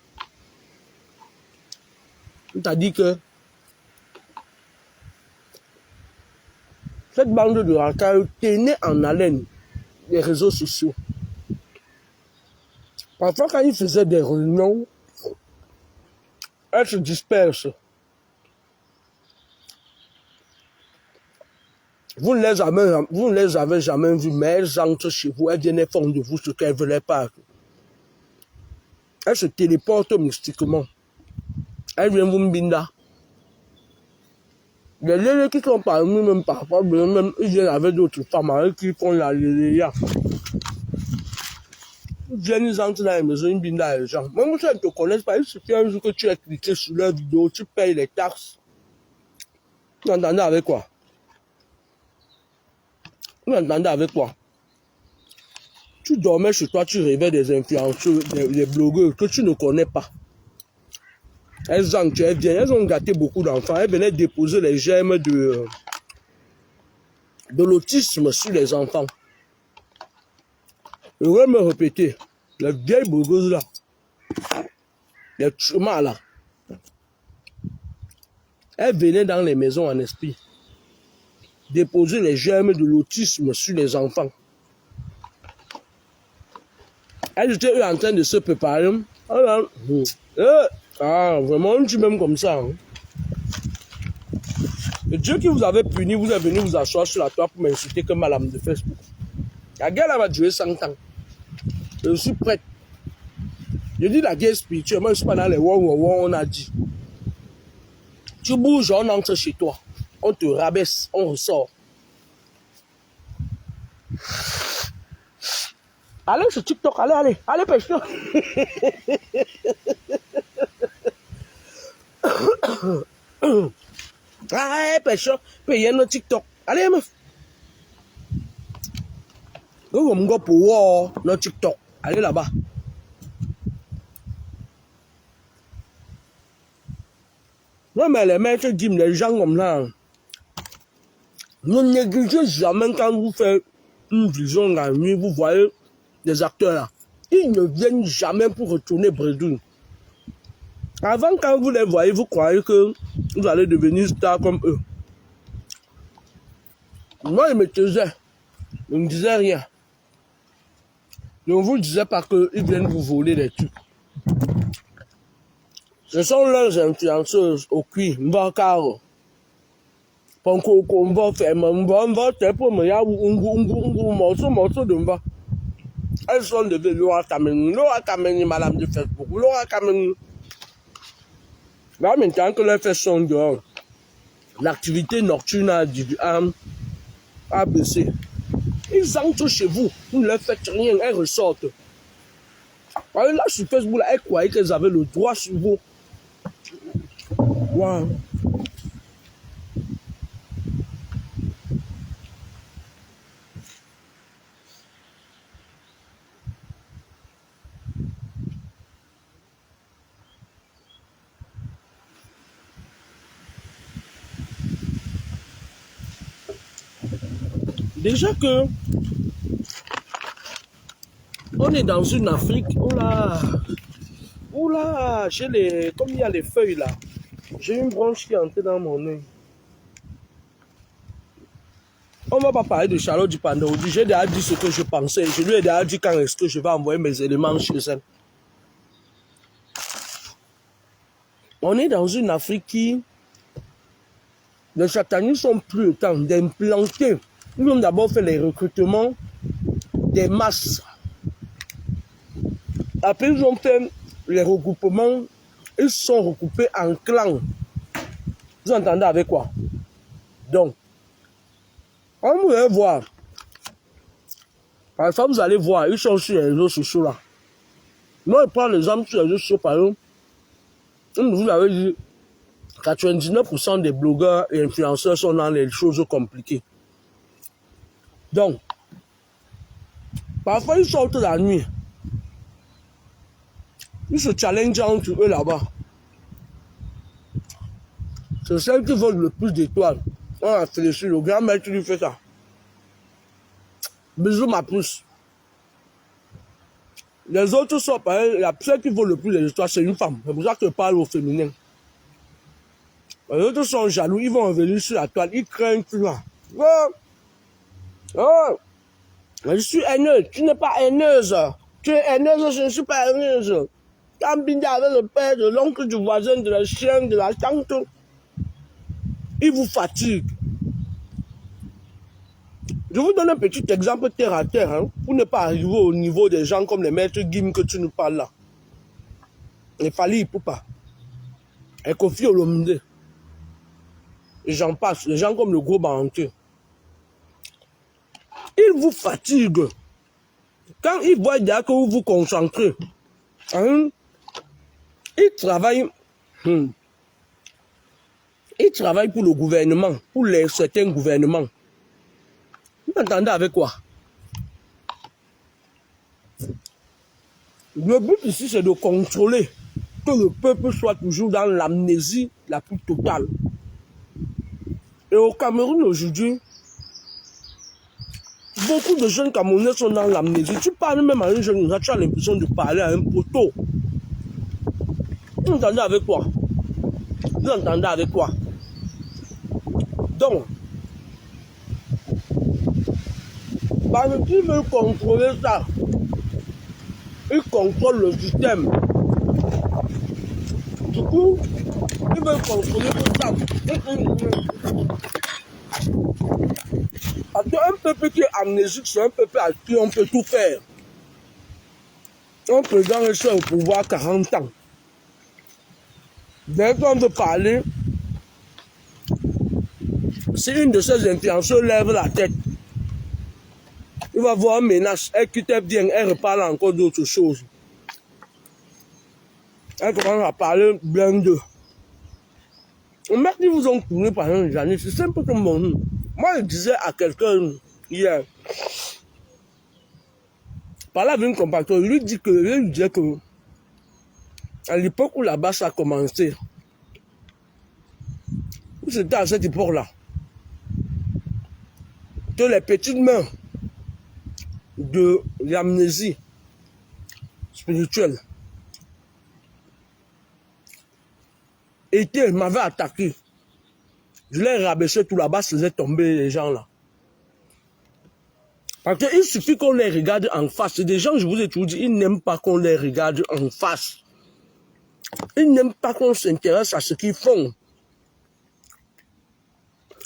C'est-à-dire que cette bande de racailles tenait en haleine les réseaux sociaux. Parfois, quand ils faisaient des réunions, elles se dispersent. Vous ne les avez jamais vues, mais elles entrent chez vous, elles viennent font de vous ce qu'elles ne voulaient pas. Elles se téléportent mystiquement. Elles viennent vous mbinda. Les lélés qui sont parmi même parfois, même ils viennent avec d'autres femmes avec qui font la léléa. Ils viennent, ils entrent dans les maisons, ils mbinda les gens. Même si elles ne te connaissent pas, il suffit un jour que tu aies cliqué sur leur vidéo, tu payes les taxes. Vous entendez avec quoi? Vous entendez avec quoi? Tu dormais chez toi, tu rêvais des influenceurs, des blogueurs que tu ne connais pas. Elles entrent, elles viennent, elles ont gâté beaucoup d'enfants. Elles venaient déposer les germes de l'autisme sur les enfants. Je vais me répéter, les vieilles blogueuses là, les choumas là, elles venaient dans les maisons en esprit déposer les germes de l'autisme sur les enfants. Elles étaient en train de se préparer. Vraiment, on dit même comme ça. Hein. Le Dieu qui vous avait puni, vous est venu vous asseoir sur la toile pour m'insulter comme madame de Facebook. La guerre là va durer 100 ans. Je suis prête. Je dis la guerre spirituelle, moi je ne suis pas dans les on a dit. Tu bouges, on entre chez toi. On te rabaisse, on ressort. Allez sur TikTok, allez, pêche-toi. Allez, pêche-toi, payez nos TikTok. Allez, meuf. Go pour voir notre TikTok. Allez là-bas. Non, mais les maîtres disent, les gens comme là, ne négligez jamais quand vous faites une vision la nuit, vous voyez des acteurs là. Ils ne viennent jamais pour retourner Bredouille. Avant, quand vous les voyez, vous croyez que vous allez devenir star comme eux. Moi, ils me taisaient. Ils ne me disaient rien. Je ne vous disais pas qu'ils viennent vous voler des trucs. Ce sont leurs influenceuses au cuir, Mbakaro. Ponko, Mba, Fema, Mba, Tepo, Mayaou, Ungu, morceau de Mba. Elles sont devenues Laura Kameni, madame de Facebook, Laura Kameni. Là, maintenant que les fesses sont dehors, l'activité nocturne a baissé. Ils entrent chez vous, vous ne leur faites rien, elles ressortent. Alors là, sur Facebook, elles croyaient qu'elles avaient le droit sur vous. Wow. Déjà que on est dans une Afrique, oula, j'ai les, comme il y a les feuilles là, j'ai une branche qui est entrée dans mon nez. On ne va pas parler de Charlotte du Panda aujourd'hui, j'ai déjà dit ce que je pensais, je lui ai déjà dit quand est-ce que je vais envoyer mes éléments chez elle. On est dans une Afrique qui, les satanistes sont plus le temps d'implanter. Ils ont d'abord fait les recrutements des masses. Après, ils ont fait les regroupements. Ils sont regroupés en clans. Vous entendez avec quoi? Donc, on va voir. Par exemple, vous allez voir, ils sont sur les réseaux sociaux là. Moi, je prends l'exemple sur les réseaux sociaux, par exemple. Vous avez dit, 99% des blogueurs et influenceurs sont dans les choses compliquées. Donc, parfois, ils sortent la nuit. Ils se challengent entre eux là-bas. C'est celle qui vole le plus d'étoiles. On a félicité le grand maître qui fait ça. Bisous ma pousse. Les autres sont pareils. Celle qui vole le plus d'étoiles, c'est une femme. C'est pour ça que je parle au féminin. Les autres sont jaloux. Ils vont revenir sur la toile. Ils craignent tout là. Oh! Oh! Je suis haineuse. Tu n'es pas haineuse. Tu es haineuse, je ne suis pas haineuse. Quand Binda avec le père, de l'oncle, du voisin, de la chienne, de la tante, il vous fatigue. Je vous donne un petit exemple terre à terre, hein, pour ne pas arriver au niveau des gens comme les maîtres Gim que tu nous parles là. Il fallait pour pas. Et Kofi Olomide. Et j'en passe, les gens comme le gros Baranté. Ils vous fatiguent. Quand ils voient déjà que vous vous concentrez, hein, ils travaillent pour le gouvernement, pour certains gouvernements. Vous entendez avec quoi? Le but ici, c'est de contrôler que le peuple soit toujours dans l'amnésie la plus totale. Et au Cameroun aujourd'hui, beaucoup de jeunes Camerounais sont dans l'amnésie. Tu parles même à un jeune, tu as l'impression de parler à un poteau. Vous entendez avec quoi? Vous entendez avec quoi? Donc, parce qu'ils veulent contrôler ça, ils contrôlent le système. Du coup, ils veulent contrôler tout ça. Parce qu'un peuple qui est amnésique, c'est un peuple à qui on peut tout faire. Un président reste au pouvoir 40 ans. Dès qu'on veut parler, si une de ces influenceurs lève la tête, il va voir une menace, elle quitte bien, elle reparle encore d'autres choses. Elle commence à parler bien d'eux. Mais ils vous ont tourné par un Janis, c'est simple comme mon nom. Moi, je disais à quelqu'un hier, par là avec une compatriote, je lui disais que à l'époque où la basse a commencé, c'était à cette époque-là, que les petites mains de l'amnésie spirituelle m'avait attaqué. Je l'ai rabaissé tout là-bas, je faisais tomber les gens là. Parce qu'il suffit qu'on les regarde en face. C'est des gens, je vous ai toujours dit, ils n'aiment pas qu'on les regarde en face. Ils n'aiment pas qu'on s'intéresse à ce qu'ils font.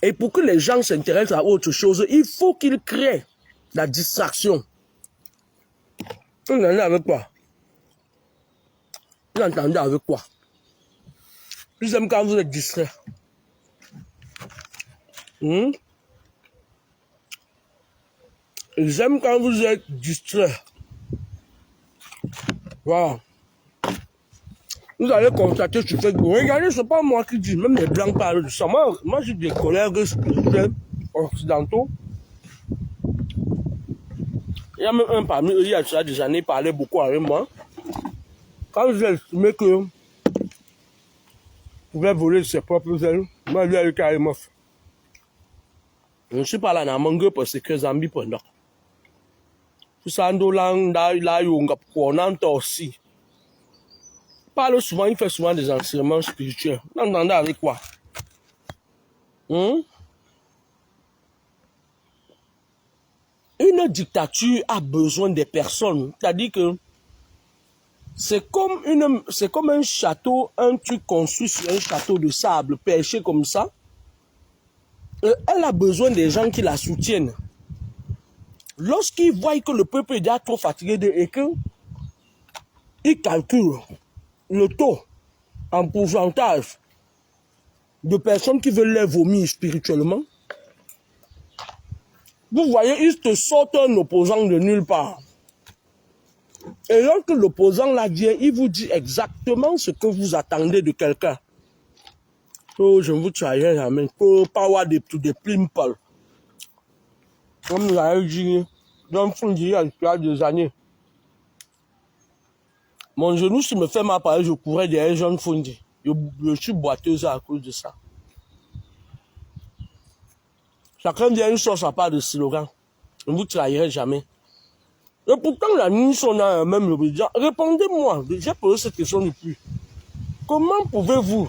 Et pour que les gens s'intéressent à autre chose, il faut qu'ils créent la distraction. Vous entendez avec quoi? Vous entendez avec quoi? Ils aiment quand vous êtes distrait. Ils aiment quand vous êtes distrait. Voilà. Vous allez constater sur Facebook. Regardez, c'est pas moi qui dis, même les blancs parlent de ça. Moi j'ai des collègues spirituels occidentaux. Il y a même un parmi eux, il y a déjà des années, parlait beaucoup avec moi. Quand j'ai estimé que pouvait voler de ses propres ailes, moi je lui ai dit carrément. Je ne suis pas là dans mangue parce que Zambie pendant. Tout ça, on entend aussi. Parle souvent, il fait souvent des enseignements spirituels. Vous entendez avec quoi? Une dictature a besoin des personnes. C'est-à-dire que c'est comme un château, un truc construit sur un château de sable, perché comme ça. Elle a besoin des gens qui la soutiennent. Lorsqu'ils voient que le peuple est déjà trop fatigué et qu'ils calculent le taux en pourcentage de personnes qui veulent les vomir spirituellement, vous voyez, ils te sortent un opposant de nulle part. Et lorsque l'opposant là vient, il vous dit exactement ce que vous attendez de quelqu'un. Oh, je ne vous trahirai jamais. Oh, power to the pimple. Comme vous avez dit, dans le il y a des années. Mon genou, s'il me fait mal, pareil, je courais derrière un jeune Fundi. Je suis boiteuse à cause de ça. Chacun vient une source à part de slogan. Je ne vous trahirai jamais. Et pourtant, la nuit, on a même l'obédience. Répondez-moi, j'ai posé cette question depuis. Comment pouvez-vous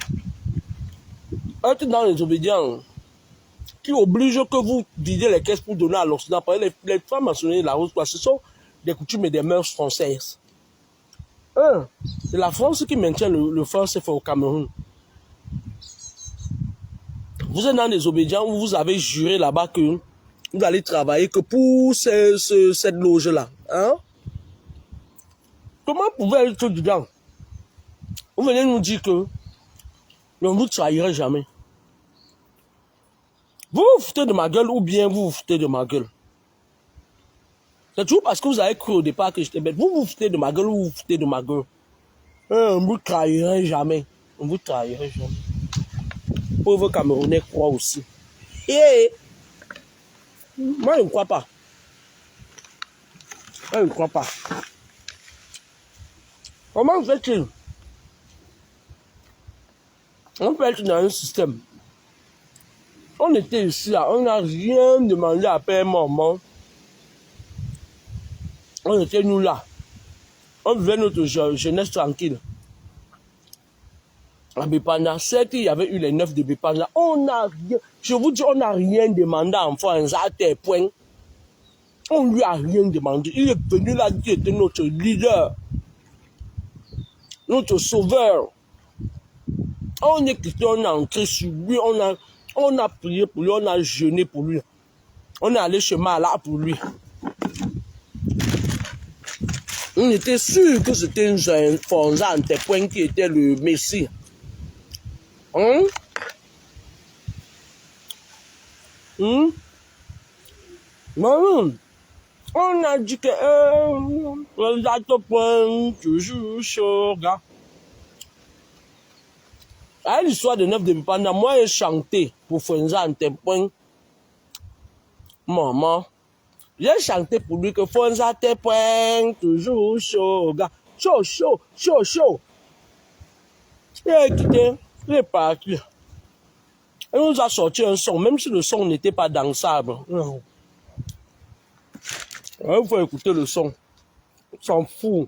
être dans les obédiences qui obligent que vous vidiez les caisses pour donner à l'Occident? Les femmes mentionnées la rose, ce sont des coutumes et des mœurs françaises. C'est la France qui maintient le franc CFA au Cameroun. Vous êtes dans des obédiences où vous avez juré là-bas que vous allez travailler que pour cette loge-là. Hein? Comment pouvez-vous être dedans? Vous venez nous dire que on ne vous trahira jamais. Vous vous foutez de ma gueule ou bien vous vous foutez de ma gueule? C'est toujours parce que vous avez cru au départ que j'étais bête. Vous vous foutez de ma gueule ou vous vous foutez de ma gueule? On ne vous trahira jamais. On ne vous trahira jamais. Pauvre Camerounais croient aussi. Et moi, je ne crois pas. Moi, je ne crois pas. Comment fait-il? On peut être dans un système. On était ici, là, on n'a rien demandé à Père Maman. On était nous là. On vivait notre jeunesse tranquille. À Bépanda, certes, il y avait eu les 9 de Bépanda. On n'a rien, je vous dis, on n'a rien demandé à enfant, à tel point. On ne lui a rien demandé. Il est venu là, il était notre leader, notre sauveur. On est quitté, on a entré sur lui, on a prié pour lui, on a jeûné pour lui. On est allé chez Mala pour lui. On était sûr que c'était un Fonza en tel point qui était le Messie. Hein? Non, on a dit que toujours chaud, gars. À l'histoire de 9 de Bipanda, moi j'ai chanté pour Fonza en tel point. Maman, j'ai chanté pour lui que Fonza tel point, toujours chaud, gars. Chaud, chaud, chaud, chaud. Il est quitté, il est parti. Il nous a sorti un son, même si le son n'était pas dansable. Il faut écouter le son. On s'en fout.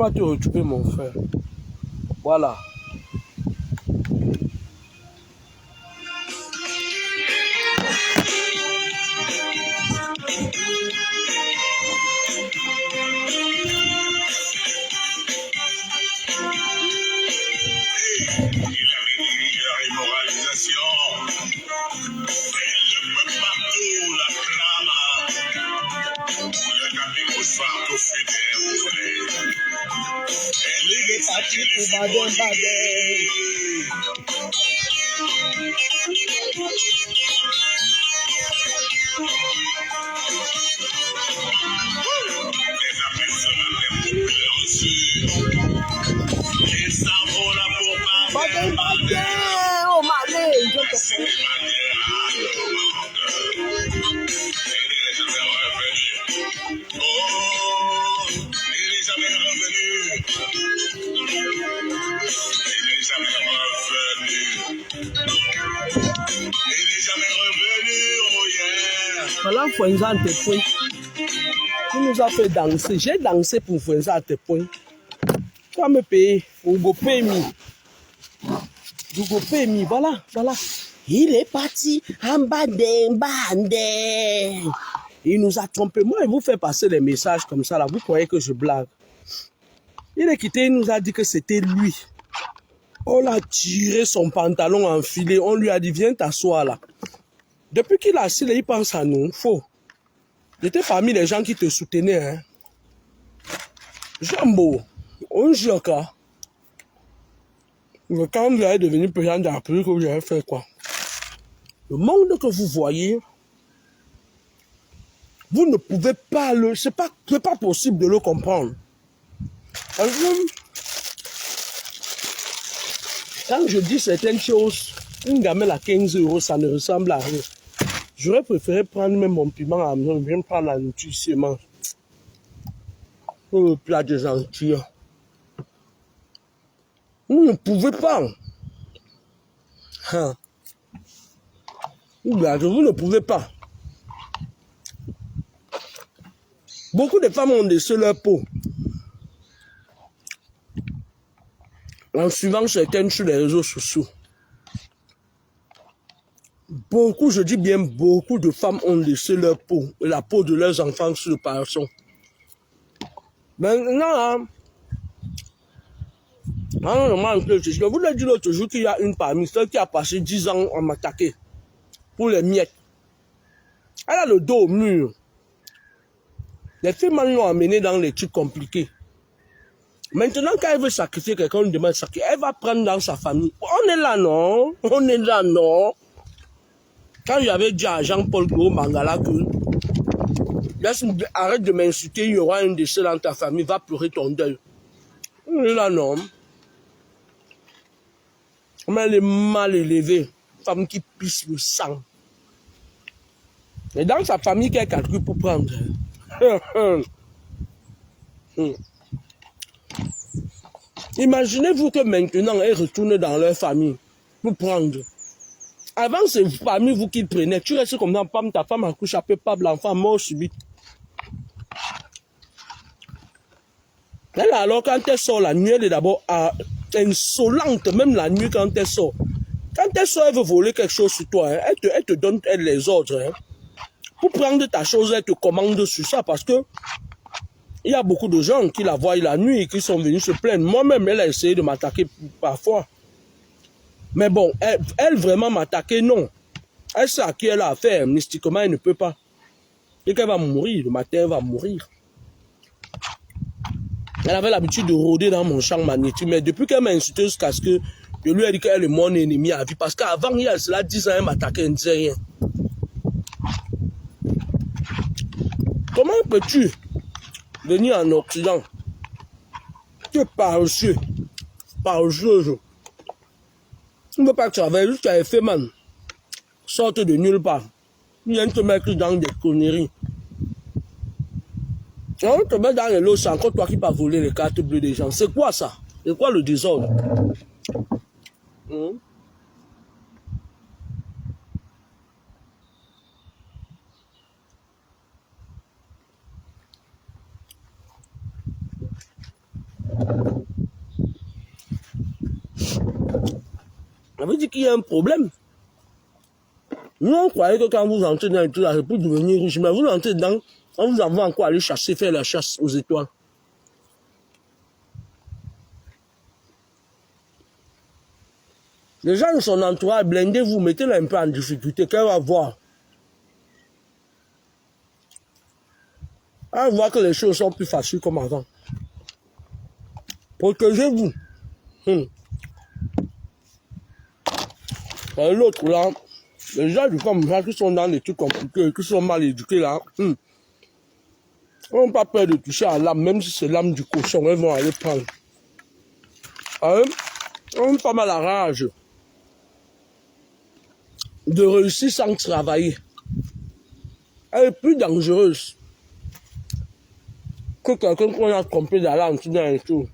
va te retrouver, mon frère. Voilà. Oh, Malé, je te fous. Voilà, Fouenza à tes points. Tu nous as fait danser. J'ai dansé pour Fouenza à tes points. Tu vas me payer. Hugo Pemi. Hugo Pemi, voilà, voilà. Il est parti en banding. Il nous a trompé. Moi, il vous fait passer des messages comme ça, là. Vous croyez que je blague. Il est quitté, il nous a dit que c'était lui. On a tiré son pantalon enfilé. On lui a dit, viens t'asseoir là. Depuis qu'il a assis, il pense à nous. Faux. J'étais parmi les gens qui te soutenaient. Hein. Jambo, on joue quoi. Quand vous allez devenir président de la République, vous allez faire quoi? Le monde que vous voyez, vous ne pouvez pas le... C'est pas possible de le comprendre. Parce que, quand je dis certaines choses, une gamelle à 15 €, ça ne ressemble à rien. J'aurais préféré prendre même mon piment à la maison, bien prendre la nourriture seulement. Le plat des gentils. Vous ne pouvez pas. Hein. Vous ne pouvez pas. Beaucoup de femmes ont laissé leur peau. En suivant certaines sur les réseaux sociaux. Beaucoup, je dis bien beaucoup de femmes ont laissé leur peau, la peau de leurs enfants sur le paillasson. Maintenant, je vous l'ai dit l'autre jour qu'il y a une parmi ceux qui a passé 10 ans à m'attaquer pour les miettes. Elle a le dos au mur. Les filles l'ont amenée dans les trucs compliqués. Maintenant, quand elle veut sacrifier quelqu'un, on lui demande de sacrifier. Elle va prendre dans sa famille. On est là, non? On est là, non? Quand j'avais dit à Jean-Paul Gros Mangala que arrête de m'insulter, il y aura un décès dans ta famille, va pleurer ton deuil. On est là, non? Mais elle est mal élevée, femme qui pisse le sang. Et dans sa famille, qu'elle calcule pour prendre. Imaginez-vous que maintenant, elle retourne dans leur famille pour prendre. Avant, c'est parmi vous qui prenaient. Tu restes comme dans ta femme accouche, après pas l'enfant mort subite. Elle, alors, quand elle sort la nuit, elle est d'abord insolente, même la nuit quand elle sort. Quand elle sort, elle veut voler quelque chose sur toi. Hein, elle te donne les ordres. Hein. Pour prendre ta chose, elle te commande sur ça parce que il y a beaucoup de gens qui la voient la nuit et qui sont venus se plaindre. Moi-même, elle a essayé de m'attaquer parfois. Mais bon, elle vraiment m'attaquer, non. Elle sait à qui elle a affaire. Mystiquement, elle ne peut pas. Et qu'elle va mourir. Le matin, elle va mourir. Elle avait l'habitude de rôder dans mon champ magnétique. Mais depuis qu'elle m'a insulté jusqu'à ce que je lui ai dit qu'elle est mon ennemi à vie. Parce qu'avant, il y a cela 10 ans, elle m'attaquait, elle ne disait rien. Comment peux-tu venir en Occident? Tu es paresseux. Paresseuse. Tu ne veux pas travailler jusqu'à effet, man. Sorte de nulle part. Ils viennent te mettre dans des conneries. Et on te met dans les lots, c'est encore toi qui vas voler les cartes bleues des gens. C'est quoi ça? C'est quoi le désordre? Ça veut dire qu'il y a un problème. Nous, on croyait que quand vous entrez dans tout là, c'est pour devenir riche. Mais vous entrez dedans, on vous envoie encore aller chasser, faire la chasse aux étoiles. Les gens de son entourage, blindez-vous, mettez-la un peu en difficulté, qu'elle va voir. Elle va voir que les choses sont plus faciles comme avant. Protégez-vous. L'autre là, les gens du comme ça qui sont dans des trucs compliqués, qui sont mal éduqués là, ils n'ont pas peur de toucher à l'âme, même si c'est l'âme du cochon, elles vont aller prendre. Ils ont pas mal la rage de réussir sans travailler. Elle est plus dangereuse que quelqu'un qu'on a trompé d'aller en dessous d'un tour.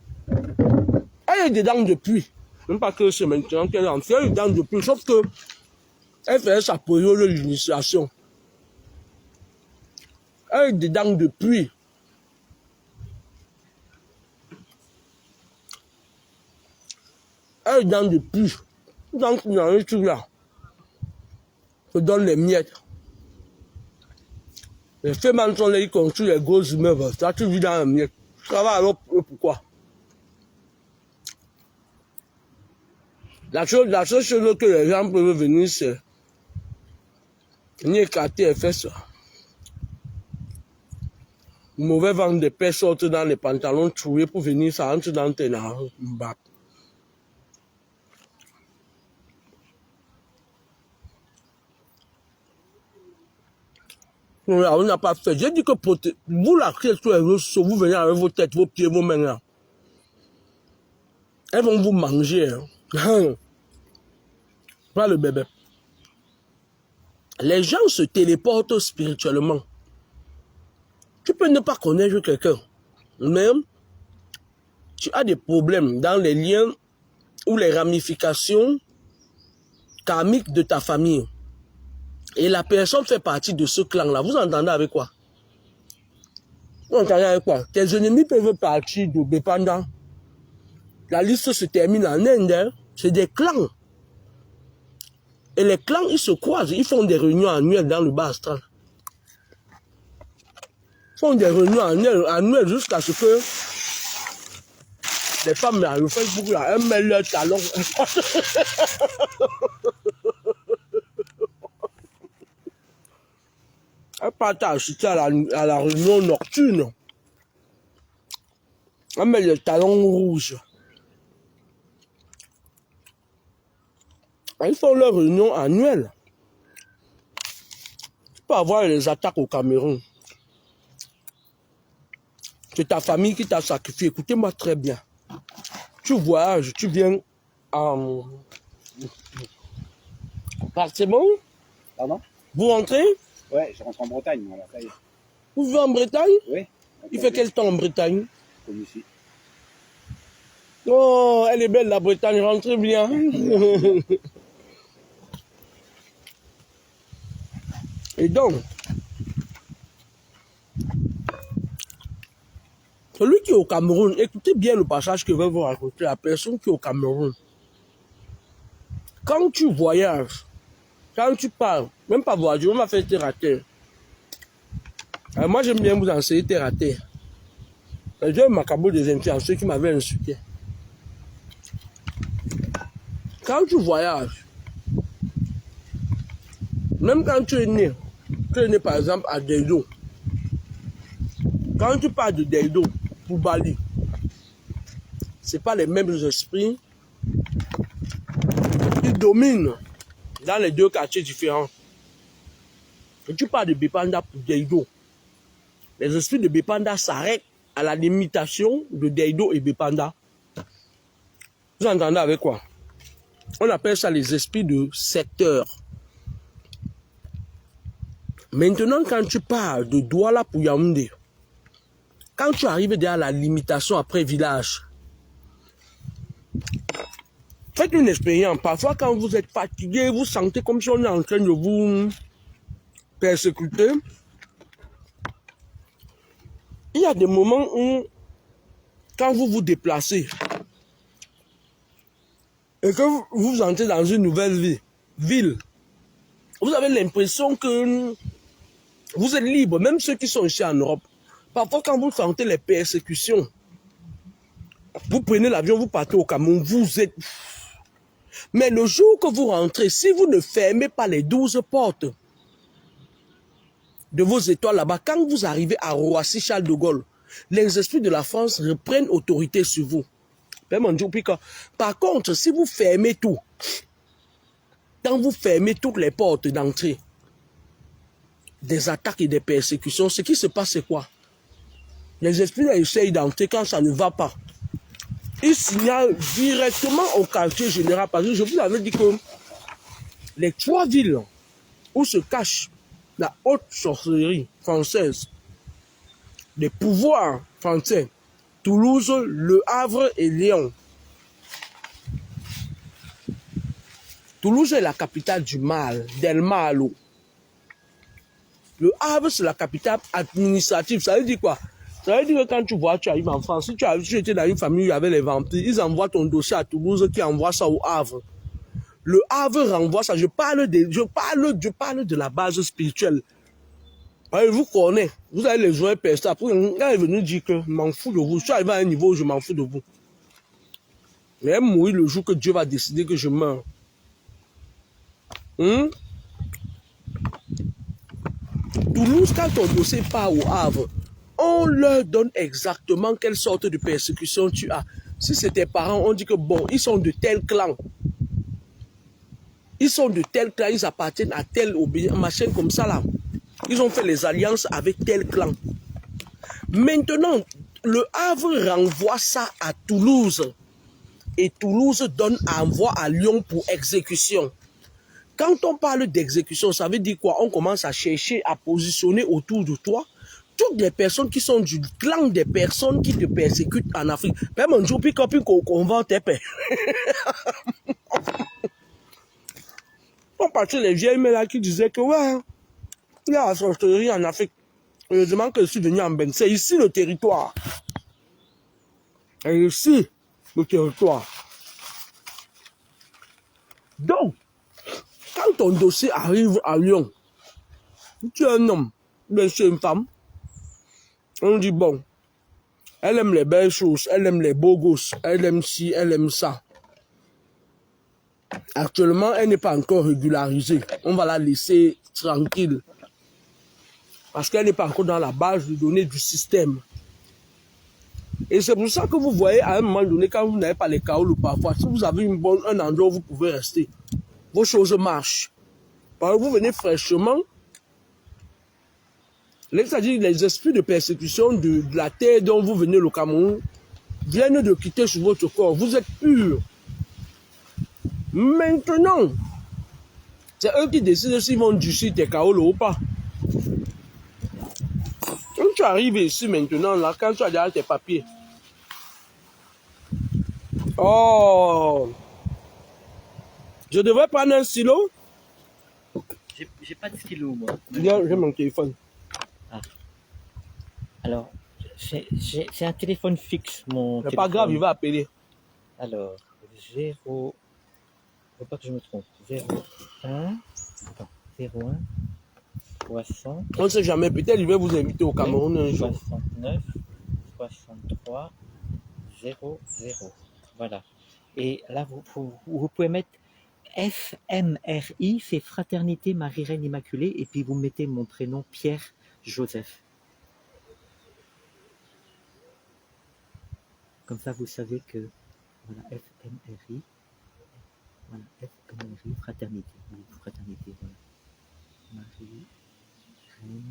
Elle est dedans depuis. Même pas que c'est maintenant qu'elle est en fait, elle est dedans depuis. Sauf que elle fait sa période de l'initiation. Elle est dedans depuis. Elle est dedans depuis. Donc, dans le truc là, je donne les miettes. Les faits sont là, ils construisent les gros immeubles. Ça, tu vis dans un miette. Ça va alors pourquoi? La seule chose que les gens peuvent venir, c'est venir écarter et faire ça. Mauvais vent de paix sortent dans les pantalons troués pour venir, ça entre dans tes narines. On n'a pas fait. J'ai dit que vous la créez sur les réseaux, vous venez avec vos têtes, vos pieds, vos mains là. Elles vont vous manger. Hein. Pas le bébé. Les gens se téléportent spirituellement. Tu peux ne pas connaître quelqu'un, mais tu as des problèmes dans les liens ou les ramifications karmiques de ta famille. Et la personne fait partie de ce clan-là. Vous entendez avec quoi? Vous entendez avec quoi? Tes ennemis peuvent partir de Bepanda. La liste se termine en Inde. C'est des clans. Et les clans, ils se croisent. Ils font des réunions annuelles dans le bas astral. Ils font des réunions annuelles jusqu'à ce que les femmes, là, le Facebook, là, elles mettent leurs talons. Elles partent assister à la réunion nocturne. Elles mettent les talons rouges. Ils font leur réunion annuelle. Tu peux avoir les attaques au Cameroun. C'est ta famille qui t'a sacrifié. Écoutez-moi très bien. Tu voyages, tu viens en... C'est bon? Pardon? Vous rentrez? Ouais, je rentre en Bretagne, moi, là, ça y est. Vous vivez en Bretagne? Oui. Il fait quel temps en Bretagne? Comme ici. Oh, elle est belle la Bretagne, rentrez bien. Et donc, celui qui est au Cameroun, écoutez bien le passage que je vais vous raconter, la personne qui est au Cameroun. Quand tu voyages, quand tu parles, même pas voyager, on m'a fait terre à terre. Alors moi, j'aime bien vous enseigner terre à terre. J'ai un macabre des influenceurs qui m'avaient insulté. Quand tu voyages, même quand tu es né par exemple à Deido. Quand tu parles de Deido pour Bali, ce n'est pas les mêmes esprits qui dominent dans les deux quartiers différents. Quand tu parles de Bepanda pour Deido, les esprits de Bepanda s'arrêtent à la limitation de Deido et Bepanda. Vous entendez avec quoi? On appelle ça les esprits de secteur. Maintenant, quand tu parles de Douala pour Yaoundé, quand tu arrives derrière la limitation après village, faites une expérience. Parfois, quand vous êtes fatigué, vous sentez comme si on est en train de vous persécuter. Il y a des moments où, quand vous vous déplacez, et que vous entrez dans une nouvelle ville, vous avez l'impression que vous êtes libre, même ceux qui sont ici en Europe. Parfois, quand vous sentez les persécutions, vous prenez l'avion, vous partez au Cameroun, vous êtes... Mais le jour que vous rentrez, si vous ne fermez pas les 12 portes de vos étoiles là-bas, quand vous arrivez à Roissy, Charles de Gaulle, les esprits de la France reprennent autorité sur vous. Par contre, si vous fermez tout, quand vous fermez toutes les portes d'entrée, des attaques et des persécutions, ce qui se passe, c'est quoi? Les esprits essayent d'entrer quand ça ne va pas. Ils signalent directement au quartier général. Parce que je vous avais dit que les 3 villes où se cache la haute sorcellerie française, les pouvoirs français, Toulouse, Le Havre et Lyon. Toulouse est la capitale du mal, del malo. Le Havre, c'est la capitale administrative. Ça veut dire quoi? Ça veut dire que quand tu vois, tu arrives en France, si tu étais dans une famille où il y avait les vampires, ils envoient ton dossier à Toulouse qui envoie ça au Havre. Le Havre renvoie ça. Je parle de la base spirituelle. Alors, vous connaissez, vous avez les joints personnels. Après, il est venu dire que je m'en fous de vous. Je suis arrivé à un niveau où je m'en fous de vous. Je vais mourir le jour que Dieu va décider que je meurs. Toulouse, quand ton dossier part au Havre, on leur donne exactement quelle sorte de persécution tu as. Si c'est tes parents, on dit que bon, ils sont de tel clan. Ils sont de tel clan, ils appartiennent à tel machin comme ça là. Ils ont fait les alliances avec tel clan. Maintenant, le Havre renvoie ça à Toulouse. Et Toulouse envoie à Lyon pour exécution. Quand on parle d'exécution, ça veut dire quoi? On commence à chercher, à positionner autour de toi toutes les personnes qui sont du clan des personnes qui te persécutent en Afrique. Même un jour, qu'on va te payer. On partait les vieilles mais là qui disaient que ouais, il y a la sorcellerie en Afrique. Je demande que je suis venu en Ben. C'est ici le territoire. Et ici le territoire. Donc, quand ton dossier arrive à Lyon, tu es un homme, bien sûr une femme, on dit bon, elle aime les belles choses, elle aime les beaux gosses, elle aime ci, elle aime ça. Actuellement, elle n'est pas encore régularisée. On va la laisser tranquille. Parce qu'elle n'est pas encore dans la base de données du système. Et c'est pour ça que vous voyez à un moment donné, quand vous n'avez pas les caols parfois, si vous avez un endroit où vous pouvez rester, vos choses marchent. Parce que vous venez fraîchement, c'est-à-dire les esprits de persécution de la terre dont vous venez, le Cameroun, viennent de quitter sur votre corps. Vous êtes pur. Maintenant, c'est eux qui décident s'ils vont durcir tes caols ou pas. Quand tu arrives ici maintenant, là, quand tu as déjà tes papiers, oh, je devrais prendre un stylo? J'ai pas de stylo, moi. J'ai mon téléphone. Ah. Alors, c'est un téléphone fixe, mon téléphone. C'est pas grave, il va appeler. Alors, 0... Faut pas que je me trompe. 01... Attends, 01... 60... On ne sait jamais, peut-être il va vous inviter au Cameroun un jour. 69... 63... 00... Voilà. Et là, vous pouvez mettre FMRI, c'est Fraternité Marie-Reine Immaculée, et puis vous mettez mon prénom Pierre Joseph. Comme ça, vous savez que, voilà, FMRI, voilà, FMRI, Fraternité, voilà. Marie-Reine,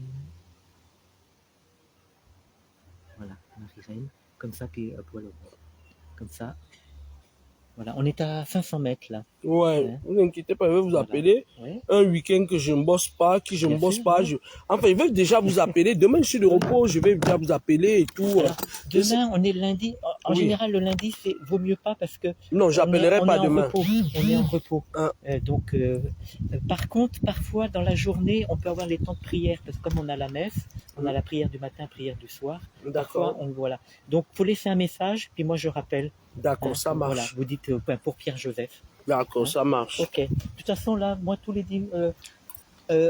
voilà, Marie-Reine, comme ça, puis voilà, comme ça. Voilà, on est à 500 mètres là. Ouais, ne vous inquiétez pas, je vais vous appeler. Ouais. Un week-end que je ne bosse pas, qui je ne bosse pas. Enfin, ils veulent déjà vous appeler. Demain, je suis de repos, je vais déjà vous appeler et tout. Alors, demain, on est lundi. En Oui. général, le lundi, vaut mieux pas parce que Non, j'appellerai pas on est demain. en repos. On est en repos. Hein. Par contre, parfois, dans la journée, on peut avoir les temps de prière parce que comme on a la messe, on a la prière du matin, prière du soir. D'accord. Parfois, voilà. Donc, faut laisser un message, puis moi, je rappelle. D'accord, ça marche. Voilà, vous dites pour Pierre-Joseph. D'accord, ça marche. Ok. De toute façon, là, moi, tous les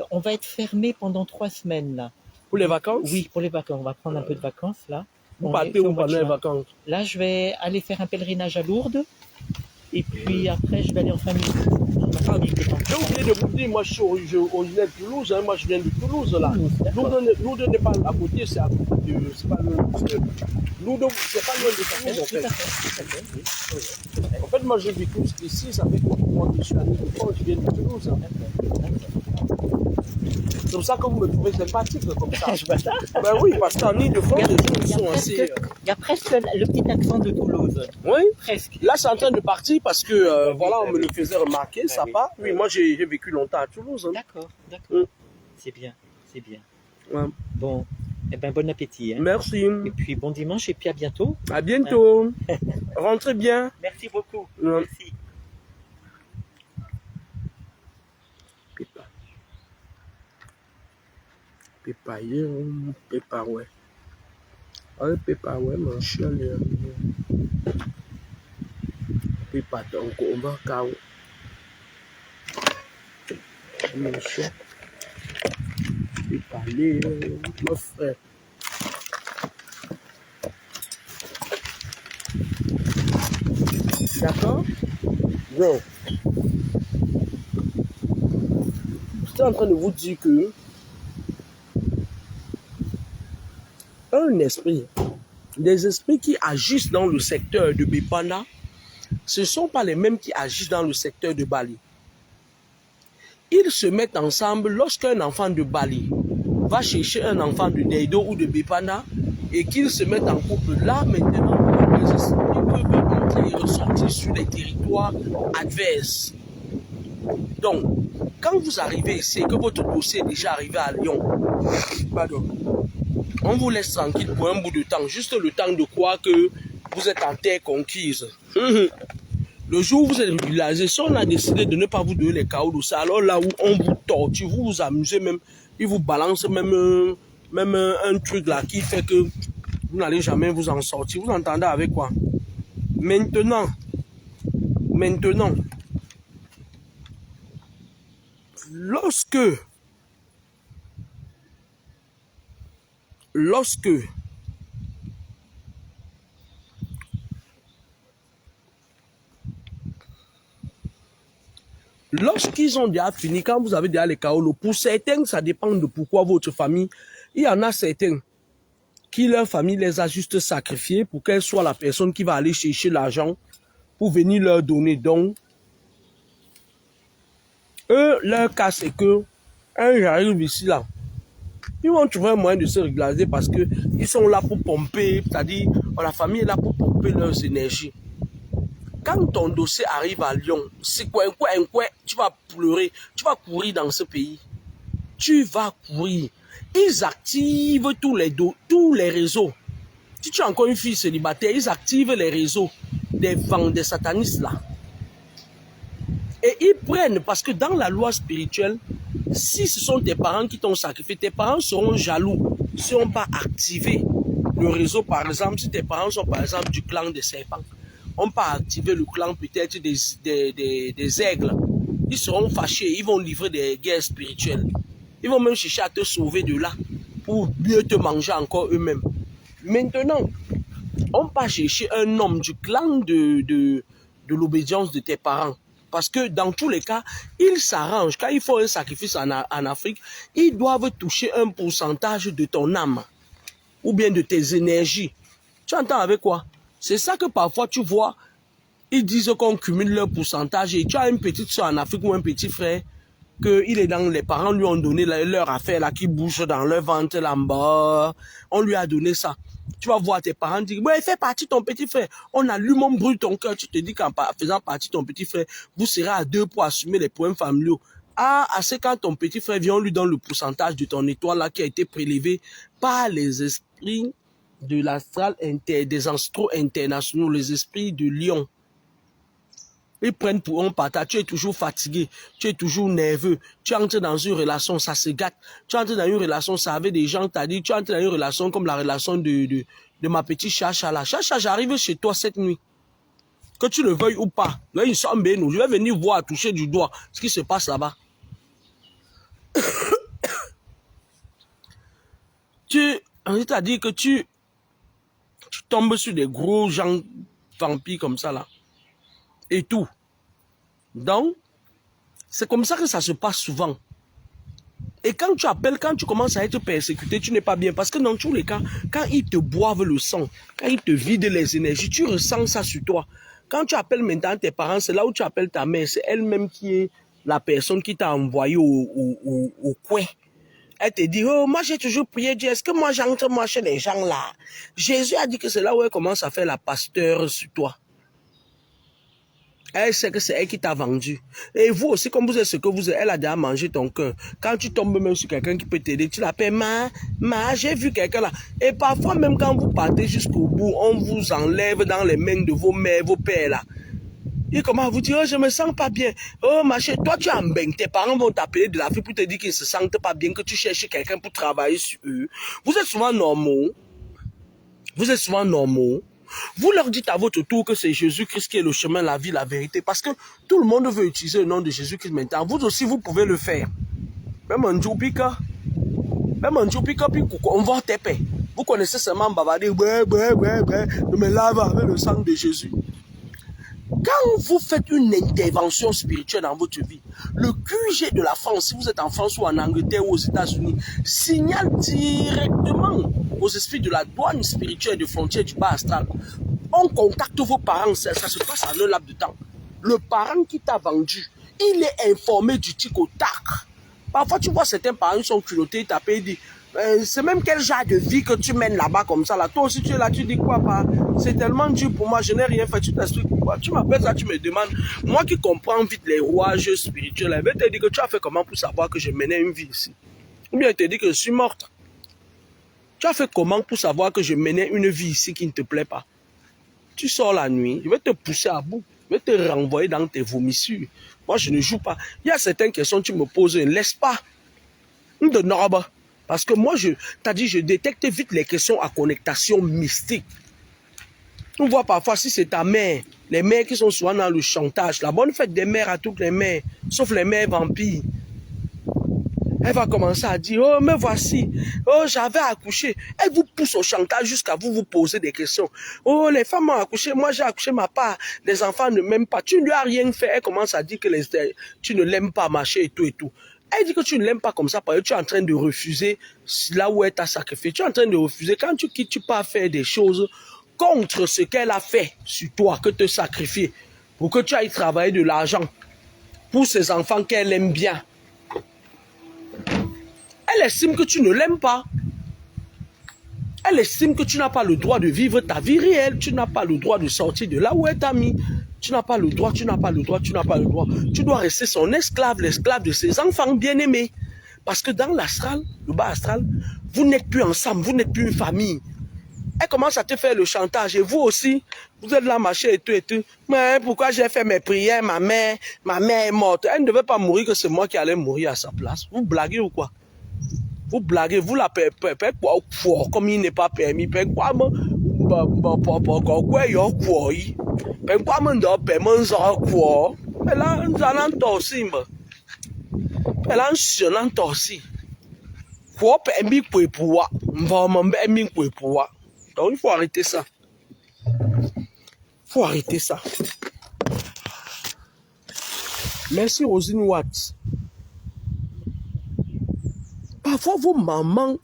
on va être fermé pendant 3 semaines, là. Pour les vacances? Oui, pour les vacances. On va prendre un peu de vacances, là. Vous partez où pendant les vacances? Là, je vais aller faire un pèlerinage à Lourdes. Et puis après, je vais aller en famille. J'ai oublié de vous dire, moi je suis originaire de Toulouse, hein, moi je viens de Toulouse là. Lourdes n'est pas à côté, c'est à côté de. C'est pas loin. Lourdes, c'est pas loin de Toulouse en fait. Tout à fait, oui. En fait, moi j'ai vécu ici, ça fait quelques mois que je suis à Ile-de-France, je viens de Toulouse. Hein. C'est pour ça que vous me trouvez sympathique comme ça. Je vois ça. Ben oui, parce qu'en Ile-de-France, les gens sont assez. Il y a presque le petit accent de Toulouse. Oui. Presque. Là, c'est en train de partir parce que voilà, on me le faisait remarquer, ça oui. part. Oui, moi j'ai vécu longtemps à Toulouse. Hein. D'accord, d'accord. C'est bien, c'est bien. Ouais. Bon, eh ben bon appétit. Hein. Merci. Et puis bon dimanche et puis à bientôt. À bientôt. Rentrez bien. Merci beaucoup. Ouais. Merci. Pépa. Pépa, ouais. Ah, Pépa, ouais, mon chien, Pépa, donc on va cao. Mon chien. Pépa, mon frère. D'accord? Bon. J'étais en train de vous dire que un esprit, des esprits qui agissent dans le secteur de Bépana, ce ne sont pas les mêmes qui agissent dans le secteur de Bali. Ils se mettent ensemble lorsqu'un enfant de Bali va chercher un enfant de Deido ou de Bépana et qu'ils se mettent en couple. Là, maintenant, les esprits peuvent entrer et ressortir sur les territoires adverses. Donc, quand vous arrivez ici et que votre dossier est déjà arrivé à Lyon, pardon, on vous laisse tranquille pour un bout de temps, juste le temps de croire que vous êtes en terre conquise. Le jour où vous êtes régularisé, si on a décidé de ne pas vous donner les caots de ça, alors là où on vous torture, vous vous amusez même, ils vous balancent même un truc là qui fait que vous n'allez jamais vous en sortir. Vous entendez avec quoi? Maintenant, lorsque lorsqu'ils ont déjà fini, quand vous avez déjà les kaolos, pour certains, ça dépend de pourquoi votre famille, il y en a certains qui leur famille les a juste sacrifiés pour qu'elle soit la personne qui va aller chercher l'argent pour venir leur donner. Donc, eux, leur cas, c'est que, j'arrive ici là, ils vont trouver un moyen de se régulariser parce que ils sont là pour pomper, c'est-à-dire, la famille est là pour pomper leurs énergies. Quand ton dossier arrive à Lyon, c'est quoi, tu vas pleurer, tu vas courir dans ce pays. Tu vas courir. Ils activent tous les réseaux. Si tu es encore une fille célibataire, ils activent les réseaux des vents, des satanistes là. Et ils prennent, parce que dans la loi spirituelle, si ce sont tes parents qui t'ont sacrifié, tes parents seront jaloux si on pas activé le réseau, par exemple, si tes parents sont par exemple du clan des serpents. On peut activer le clan peut-être des aigles. Ils seront fâchés, ils vont livrer des guerres spirituelles. Ils vont même chercher à te sauver de là pour mieux te manger encore eux-mêmes. Maintenant, on peut chercher un homme du clan de l'obédience de tes parents. Parce que dans tous les cas, ils s'arrangent. Quand il faut un sacrifice en Afrique, ils doivent toucher un pourcentage de ton âme ou bien de tes énergies. Tu entends avec quoi? C'est ça que parfois tu vois, ils disent qu'on cumule leur pourcentage et tu as une petite soeur en Afrique ou un petit frère que il est dans les parents lui ont donné leur affaire là qui bouge dans leur ventre là-bas. On lui a donné ça. Tu vas voir tes parents dire, ouais, fais partie de ton petit frère. On allume, on brûle ton cœur. Tu te dis qu'en faisant partie de ton petit frère, vous serez à deux pour assumer les problèmes familiaux. Ah, c'est quand ton petit frère vient, on lui donne le pourcentage de ton étoile là qui a été prélevé par les esprits de l'astral des ancestraux internationaux, les esprits de Lion. Ils prennent pour un partage. Tu es toujours fatigué, tu es toujours nerveux, tu entres dans une relation, ça se gâte. Tu entres dans une relation, ça avec des gens, t'as dit, tu entres dans une relation comme la relation de ma petite Chacha là. Chacha, j'arrive chez toi cette nuit. Que tu le veuilles ou pas, là, ils sont bénis. Je vais venir voir, toucher du doigt ce qui se passe là-bas. C'est-à-dire que tu tombes sur des gros gens vampires comme ça là. Et tout. Donc, c'est comme ça que ça se passe souvent. Et quand tu appelles, quand tu commences à être persécuté, tu n'es pas bien. Parce que dans tous les cas, quand ils te boivent le sang, quand ils te vident les énergies, tu ressens ça sur toi. Quand tu appelles maintenant tes parents, c'est là où tu appelles ta mère. C'est elle-même qui est la personne qui t'a envoyé au coin. Elle te dit, oh, moi j'ai toujours prié Dieu, est-ce que moi j'entre moi chez les gens là? Jésus a dit que c'est là où elle commence à faire la pasteur sur toi. Elle sait que c'est elle qui t'a vendu. Et vous aussi, comme vous êtes ce que vous êtes, elle a déjà mangé ton cœur. Quand tu tombes même sur quelqu'un qui peut t'aider, tu l'appelles j'ai vu quelqu'un là. Et parfois, même quand vous partez jusqu'au bout, on vous enlève dans les mains de vos mères, vos pères là. Et comment vous dire, oh, je me sens pas bien. Oh, ma chérie, toi, tu es en bain. Tes parents vont t'appeler de la vie pour te dire qu'ils se sentent pas bien, que tu cherches quelqu'un pour travailler sur eux. Vous êtes souvent normaux. Vous êtes souvent normaux. Vous leur dites à votre tour que c'est Jésus-Christ qui est le chemin, la vie, la vérité. Parce que tout le monde veut utiliser le nom de Jésus-Christ maintenant. Vous aussi, vous pouvez le faire. Même un Djoupika. Même un Djoupika, puis on va taper. Vous connaissez seulement bavarder. Je me lave avec le sang de Jésus. Quand vous faites une intervention spirituelle dans votre vie, le QG de la France, si vous êtes en France ou en Angleterre ou aux États-Unis, signale directement aux esprits de la douane spirituelle de frontière du bas astral. On contacte vos parents, ça se passe en un laps de temps. Le parent qui t'a vendu, il est informé du tic au tac. Parfois, tu vois certains parents, ils sont culottés, ils t'appellent, ils disent, c'est même quel genre de vie que tu mènes là-bas comme ça. Là. Toi aussi, tu es là, tu dis quoi, c'est tellement dur pour moi, je n'ai rien fait, tu t'expliques pourquoi. Tu m'appelles ça, tu me demandes. Moi qui comprends vite les rouages spirituels, je vais te dire que tu as fait comment pour savoir que je menais une vie ici. Ou bien je te dis que je suis morte. Tu as fait comment pour savoir que je menais une vie ici qui ne te plaît pas? Tu sors la nuit, je vais te pousser à bout, je vais te renvoyer dans tes vomissures. Moi, je ne joue pas. Il y a certaines questions que tu me poses, ne laisse pas. De Norba. Parce que moi, t'as dit, je détecte vite les questions à connotation mystique. On voit parfois si c'est ta mère, les mères qui sont souvent dans le chantage. La bonne fête des mères à toutes les mères, sauf les mères vampires. Elle va commencer à dire, oh, mais voici, oh, j'avais accouché. Elle vous pousse au chantage jusqu'à vous poser des questions. Oh, les femmes ont accouché, moi j'ai accouché ma part. Les enfants ne m'aiment pas. Tu ne lui as rien fait. Elle commence à dire que tu ne l'aimes pas, marcher et tout et tout. Elle dit que tu ne l'aimes pas comme ça parce que tu es en train de refuser là où elle t'a sacrifié. Tu es en train de refuser. Quand tu quittes, tu pars faire des choses contre ce qu'elle a fait sur toi, que te sacrifier, pour que tu ailles travailler de l'argent pour ses enfants qu'elle aime bien. Elle estime que tu ne l'aimes pas. Elle estime que tu n'as pas le droit de vivre ta vie réelle. Tu n'as pas le droit de sortir de là où elle t'a mis. Tu n'as pas le droit, tu n'as pas le droit, tu n'as pas le droit. Tu dois rester son esclave, l'esclave de ses enfants bien-aimés. Parce que dans l'astral, le bas astral, vous n'êtes plus ensemble, vous n'êtes plus une famille. Elle commence à te faire le chantage. Et vous aussi, vous êtes là, machin et tout et tout. Mais pourquoi j'ai fait mes prières, ma mère est morte. Elle ne devait pas mourir, que c'est moi qui allais mourir à sa place. Vous blaguez ou quoi? Vous blaguez, vous la comme il n'est pas permis. Donc il faut arrêter ça. Il faut arrêter ça. Merci Rosine Watts. Parfois, vos mamans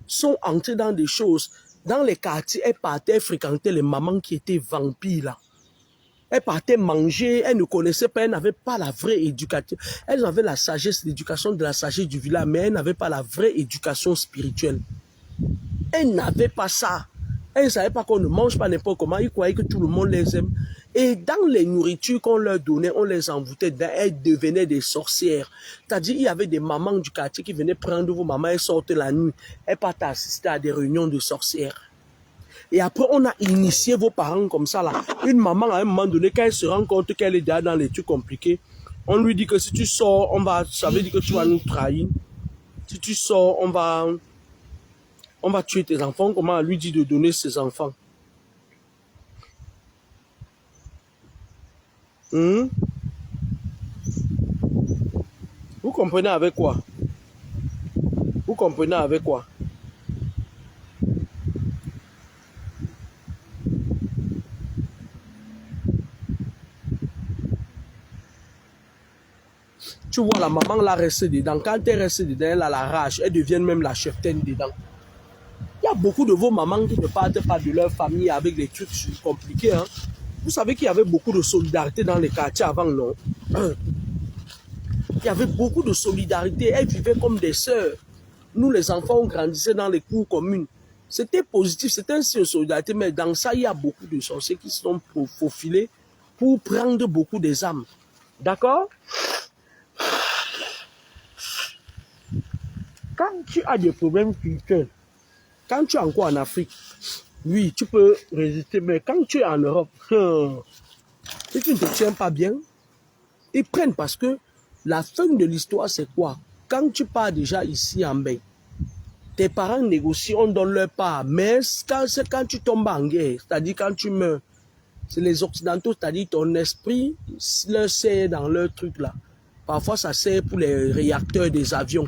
sont entrées dans des choses. Dans les quartiers, elles partaient fréquenter les mamans qui étaient vampires là. Elles partaient manger, elles ne connaissaient pas, elles n'avaient pas la vraie éducation. Elles avaient la sagesse, l'éducation de la sagesse du village, mais elles n'avaient pas la vraie éducation spirituelle. Elles n'avaient pas ça. Elles ne savaient pas qu'on ne mange pas n'importe comment. Ils croyaient que tout le monde les aime. Et dans les nourritures qu'on leur donnait, on les envoûtait. Elles devenaient des sorcières. C'est-à-dire, il y avait des mamans du quartier qui venaient prendre vos mamans. Elles sortaient la nuit. Elles partaient assister à des réunions de sorcières. Et après, on a initié vos parents comme ça, là. Une maman, à un moment donné, quand elle se rend compte qu'elle est déjà dans les trucs compliqués, on lui dit que si tu sors, ça veut dire que tu vas nous trahir. Si tu sors, on va tuer tes enfants. Comment elle lui dit de donner ses enfants? Vous comprenez avec quoi? Vous comprenez avec quoi? Tu vois, la maman là reste dedans. Quand elle reste dedans, elle a la rage. Elle devient même la cheftaine dedans. Il y a beaucoup de vos mamans qui ne partent pas de leur famille avec des trucs compliqués. Hein. Vous savez qu'il y avait beaucoup de solidarité dans les quartiers avant, non? Il y avait beaucoup de solidarité. Elles vivaient comme des sœurs. Nous, les enfants, on grandissait dans les cours communes. C'était positif, c'était un signe de solidarité. Mais dans ça, il y a beaucoup de sorciers qui se sont faufilés pour prendre beaucoup des âmes. D'accord? Quand tu as des problèmes culturels, quand tu es encore en Afrique, oui, tu peux résister. Mais quand tu es en Europe, si tu ne te tiens pas bien, ils prennent parce que la fin de l'histoire, c'est quoi? Quand tu pars déjà ici en bain, tes parents négocient, on donne leur part. Mais quand tu tombes en guerre, c'est-à-dire quand tu meurs, c'est les Occidentaux, c'est-à-dire ton esprit leur sert dans leur truc là. Parfois, ça sert pour les réacteurs des avions.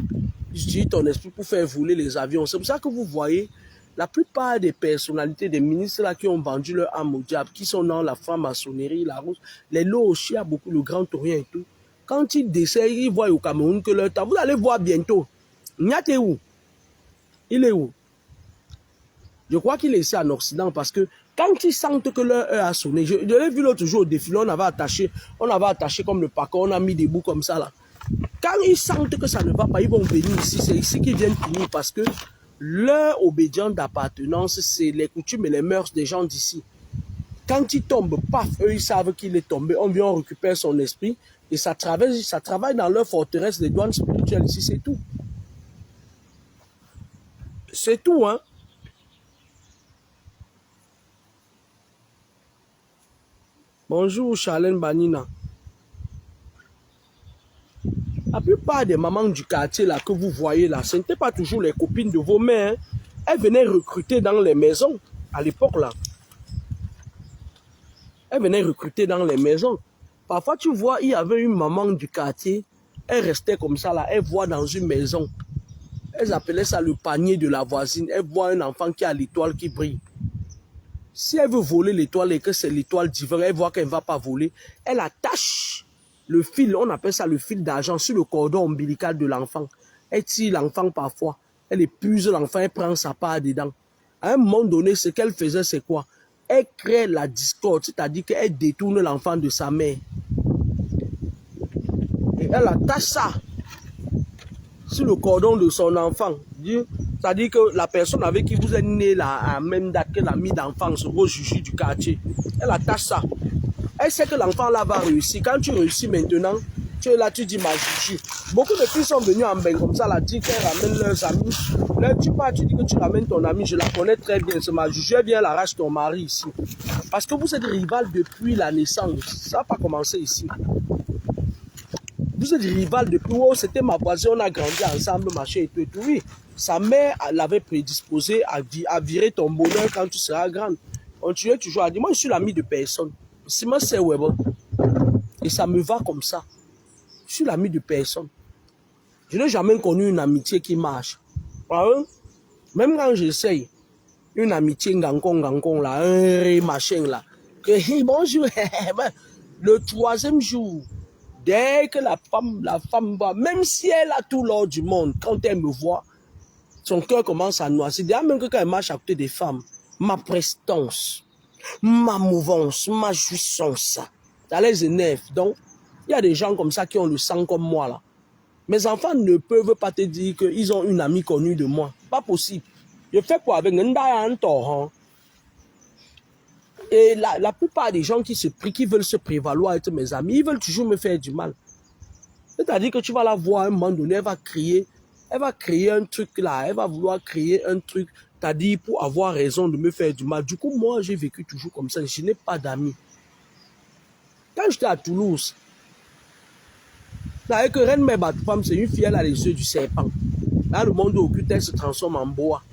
Ils utilisent ton esprit pour faire voler les avions. C'est pour ça que vous voyez, la plupart des personnalités, des ministres là qui ont vendu leur âme au diable, qui sont dans la franc-maçonnerie, la rousse, les lochis, beaucoup, le Grand Orient et tout. Quand ils décèdent, ils voient au Cameroun que leur temps, vous allez voir bientôt. Nyat est où? Il est où? Je crois qu'il est ici en Occident parce que quand ils sentent que leur heure a sonné, je l'ai vu l'autre jour au défilé, on avait attaché comme le paquet, on a mis des bouts comme ça là. Quand ils sentent que ça ne va pas, ils vont venir ici. C'est ici qu'ils viennent finir parce que leur obédience d'appartenance, c'est les coutumes et les mœurs des gens d'ici. Quand ils tombent, paf, eux, ils savent qu'il est tombé. On vient, on récupère son esprit et ça travaille dans leur forteresse des douanes spirituelles ici, c'est tout. C'est tout, hein. Bonjour, Charlène Banina. La plupart des mamans du quartier là que vous voyez là, ce n'étaient pas toujours les copines de vos mères. Elles venaient recruter dans les maisons à l'époque là. Elles venaient recruter dans les maisons. Parfois tu vois, il y avait une maman du quartier, elle restait comme ça là, elle voit dans une maison. Elles appelaient ça le panier de la voisine. Elle voit un enfant qui a l'étoile qui brille. Si elle veut voler l'étoile et que c'est l'étoile divine, elle voit qu'elle ne va pas voler. Elle attache le fil, on appelle ça le fil d'argent, sur le cordon ombilical de l'enfant. Elle tire l'enfant parfois. Elle épuise l'enfant, elle prend sa part dedans. À un moment donné, ce qu'elle faisait, c'est quoi? Elle crée la discorde, c'est-à-dire qu'elle détourne l'enfant de sa mère. Et elle attache ça sur le cordon de son enfant. C'est-à-dire que la personne avec qui vous êtes né là, à même date que l'ami d'enfance, vos juges du quartier, elle attache ça. Elle sait que l'enfant là va réussir. Quand tu réussis maintenant, tu es là, tu dis ma juju. Beaucoup de filles sont venues en bain comme ça, là, dire qu'elles ramènent leurs amis. Là, tu pars, tu dis que tu ramènes ton ami, je la connais très bien, c'est ma juju, elle vient, elle arrache ton mari ici. Parce que vous êtes rival depuis la naissance. Ça n'a pas commencé ici. Vous êtes rival depuis, oh, c'était ma voisine, on a grandi ensemble, machin et tout et tout. Oui, sa mère l'avait prédisposé à virer ton bonheur quand tu seras grande. Continuez toujours à dire, moi je suis l'ami de personne. Si moi c'est ouais bon. Et ça me va comme ça. Je suis l'ami de personne. Je n'ai jamais connu une amitié qui marche. Même quand j'essaye, une amitié gankong là, un machin là, que bonjour, le troisième jour, dès que la femme va, même si elle a tout l'or du monde, quand elle me voit, son cœur commence à noircir. Déjà même que quand elle marche à côté des femmes, ma prestance, ma mouvance, ma jouissance, ça les énerve. Donc, il y a des gens comme ça qui ont le sang comme moi là. Mes enfants ne peuvent pas te dire qu'ils ont une amie connue de moi. Pas possible. Je fais quoi avec un torrent? Et la plupart des gens qui veulent se prévaloir être mes amis, ils veulent toujours me faire du mal. C'est-à-dire que tu vas la voir à un moment donné, elle va créer un truc là, elle va vouloir créer un truc c'est-à-dire pour avoir raison de me faire du mal. Du coup, moi, j'ai vécu toujours comme ça. Je n'ai pas d'amis. Quand j'étais à Toulouse, avec Reine Mère Batoufam, c'est une fille, elle a les yeux du serpent. Dans le monde occulte, elle se transforme en boa.